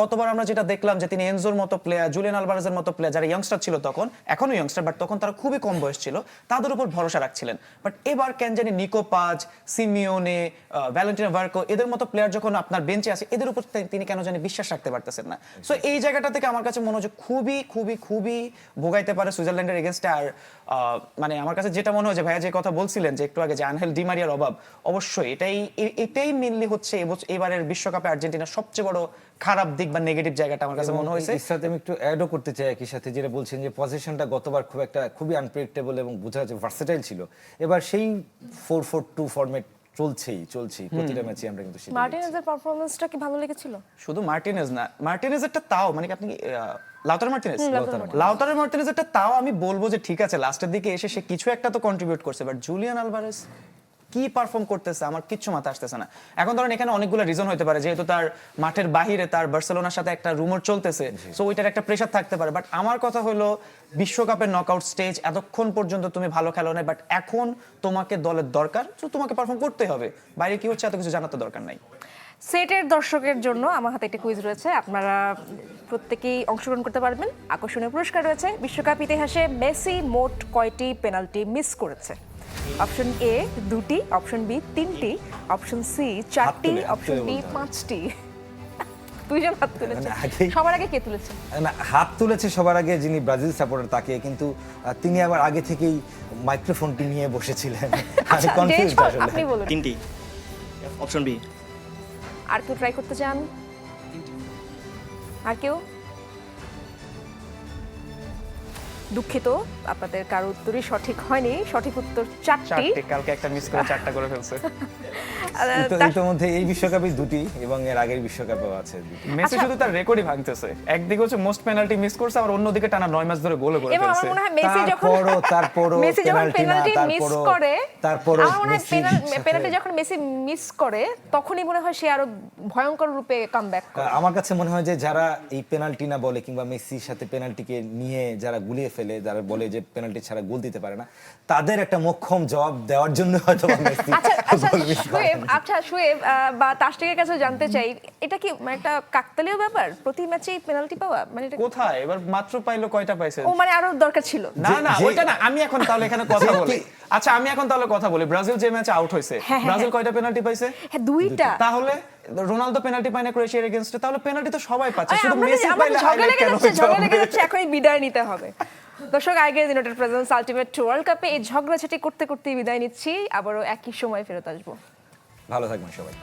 গতবার আমরা যেটা দেখলাম যে তিনি এনজোর মতো প্লেয়ার, জুলিয়ান আলভারেজের মতো প্লেয়ার, যারা ইয়ংস্টার ছিল তখন, এখনো ইয়ংস্টার, বাট তখন তারা খুবই কম বয়স ছিল, তাদের উপর ভরসা রাখছিলেন। বাট এবার কেন জানি নিকো পাজ, সিমিওনে, ভ্যালেন্টিনো ভার্কো, এদের মতো প্লেয়ার যখন আপনার বেঞ্চে আসে, এদের উপর তিনি কেন জানি বিশ্বাস রাখতে পারতেছেন না। সো এই জায়গাটা থেকে আমার কাছে মনে হচ্ছে খুবই খুবই খুবই ভোগাইতে পারে সুইজারল্যান্ডের এগেনস্টে। আর মানে আমার কাছে যেটা মনে হয় যে ভাইয়া যে কথা বলছিলেন যে একটু আগে যে আনহেল ডি মারিয়ার অভাব, অবশ্যই এটাই মেইনলি হচ্ছে এবারের বিশ্বকাপে আর্জেন্টিনার সবচেয়ে বড় খারাপ দিক বা নেগেটিভ জায়গাটা আমার কাছে মনে হয়েছে। ইসরাত, আমি একটু অ্যাডও করতে চাই একই সাথে, যেটা বলছেন যে পজিশনটা গতবার খুবই আনপ্রেডিক্টেবল এবং বোঝা যাচ্ছে ভার্সেটাইল ছিল। এবার সেই 4-4-2 ফরম্যাট চলছেই প্রতিটা ম্যাচে আমরা কিন্তু সেটা দেখছি। মার্টিনেজের পারফরম্যান্সটা কি ভালো লেগেছিল? শুধু মার্টিনেজ না, মার্টিনেজেরটা তাও মানে কি আপনি লাউতারো মার্টিনেজ, লাউতারো লাউতারো মার্টিনেজেরটা তাও আমি বলবো যে ঠিক আছে, লাস্টের দিকে এসে সে কিছু একটা তো কন্ট্রিবিউট করছে। বাট জুলিয়ান আলভারেজ কি পারফর্ম করতেছে আমার কিচ্ছু মাথা আসতেছে না। এখন ধরেন এখানে অনেকগুলো রিজন হতে পারে, যেহেতু তার মাঠের বাহিরে তার বার্সেলোনার সাথে একটা রুমর চলতেছে, সো ওইটার একটা প্রেশার থাকতে পারে। বাট আমার কথা হলো বিশ্বকাপের নকআউট স্টেজ, এতক্ষণ পর্যন্ত তুমি ভালো খেলো না, বাট এখন তোমাকে দলের দরকার, তো তোমাকে পারফর্ম করতে হবে। বাইরে কি হচ্ছে এত কিছু জানার তো দরকার নাই। সেটের দর্শকের জন্য আমার হাতে একটা কুইজ রয়েছে, আপনারা প্রত্যেকেই অংশগ্রহণ করতে পারবেন। আকর্ষণীয় পুরস্কার রয়েছে। বিশ্বকাপ ইতিহাসে মেসি মোট কয়টি পেনাল্টি মিস করেছে? অপশন এ 2টি, অপশন বি 3টি, অপশন সি 4টি, অপশন ডি 5টি। দুইজন হাত তুলেছে। মানে আগেই- সবার আগে কে তুলেছে? না, হাত তুলেছে সবার আগে যিনি ব্রাজিল সাপোর্টার তাকে, কিন্তু তিনি আবার আগে থেকেই মাইক্রোফোনটি নিয়ে বসেছিলেন। আমি আচ্ছা, কনফিউজড যে আসলে। আপনি বলুন। 3টি, অপশন বি। আর কেউ ট্রাই করতে চান? আর কেউ? দুঃখিত, আপনাদের কারো উত্তরই সঠিক হয়নি। সঠিক উত্তর 4টি। কালকে একটা মিস করে 4টা করে ফেলছে। ইতোমধ্যে এই বিশ্বকাপে 2টি এবং এর আগের বিশ্বকাপেও আছে 2টি। মেসি শুধু তার রেকর্ডই ভাঙতেছে। একদিকে হচ্ছে মোস্ট পেনাল্টি মিস করছে, আর অন্যদিকে টানা 9 ম্যাচ ধরে গোল করে এবং আমার ফেলছে। মনে হয় মেসি যখন তারপরও মেসি যখন পেনাল্টি না, পেনাল্টি মিস তারপরও- করে, তারপরও আমার মনে হয় মেসির সাথে- পেনাল্টি যখন মেসি মিস করে তখনই মনে হয় সে আরো ভয়ঙ্কর রূপে কামব্যাক করে। আমার কাছে মনে হয় যে যারা এই পেনাল্টি না বলে কিংবা মেসির সাথে পেনাল্টিকে নিয়ে যারা গুলিয়ে ফেলে, যারা বলে যে পেনাল্টি ছাড়া গোল দিতে পারে না, তাদের একটা মোক্ষম জবাব দেওয়ার জন্য হয়তো মেসি গোল মিস করে। শুয়েব বা তাসটিকের কাছে জানতে চাই, এটা কি মানে একটা কাকতালীয় ব্যাপার প্রতি ম্যাচেই পেনাল্টি পাওয়া? মানে এটা কোথায় এবার মাত্র পাইলো, কয়টা পাইছে? ও মানে আরো দরকার ছিল। না না, যে- ওইটা না। আমি এখন তাহলে এখানে কথা বলি। আচ্ছা, আমি এখন তাহলে কথা বলি। ব্রাজিল যে ম্যাচে আউট হয়েছে, হ্যাঁ, ব্রাজিল কয়টা পেনাল্টি পাইছে? হ্যাঁ, 2টা। তাহলে রোনালদো পেনাল্টি পায় না ক্রোয়েশিয়ার এগেইনস্টে, তাহলে পেনাল্টি তো সবাই পাচ্ছে, আরে শুধু আমরা মেসি আমরা পাইলে ঝগড়া highlight লেগে কেন যাচ্ছে, হইতে ঝগড়া হবে? লেগে যাচ্ছে, এখনই বিদায় নিতে হবে। দর্শক, আইগের ইউনাইটেড প্রেজেন্স আলটিমেট ওয়ার্ল্ড কাপে এই ঝগড়াঝাটি করতে করতেই বিদায় নিচ্ছি, আবারও একই সময় ফেরত আসবো। ভালো থাকবেন সবাই।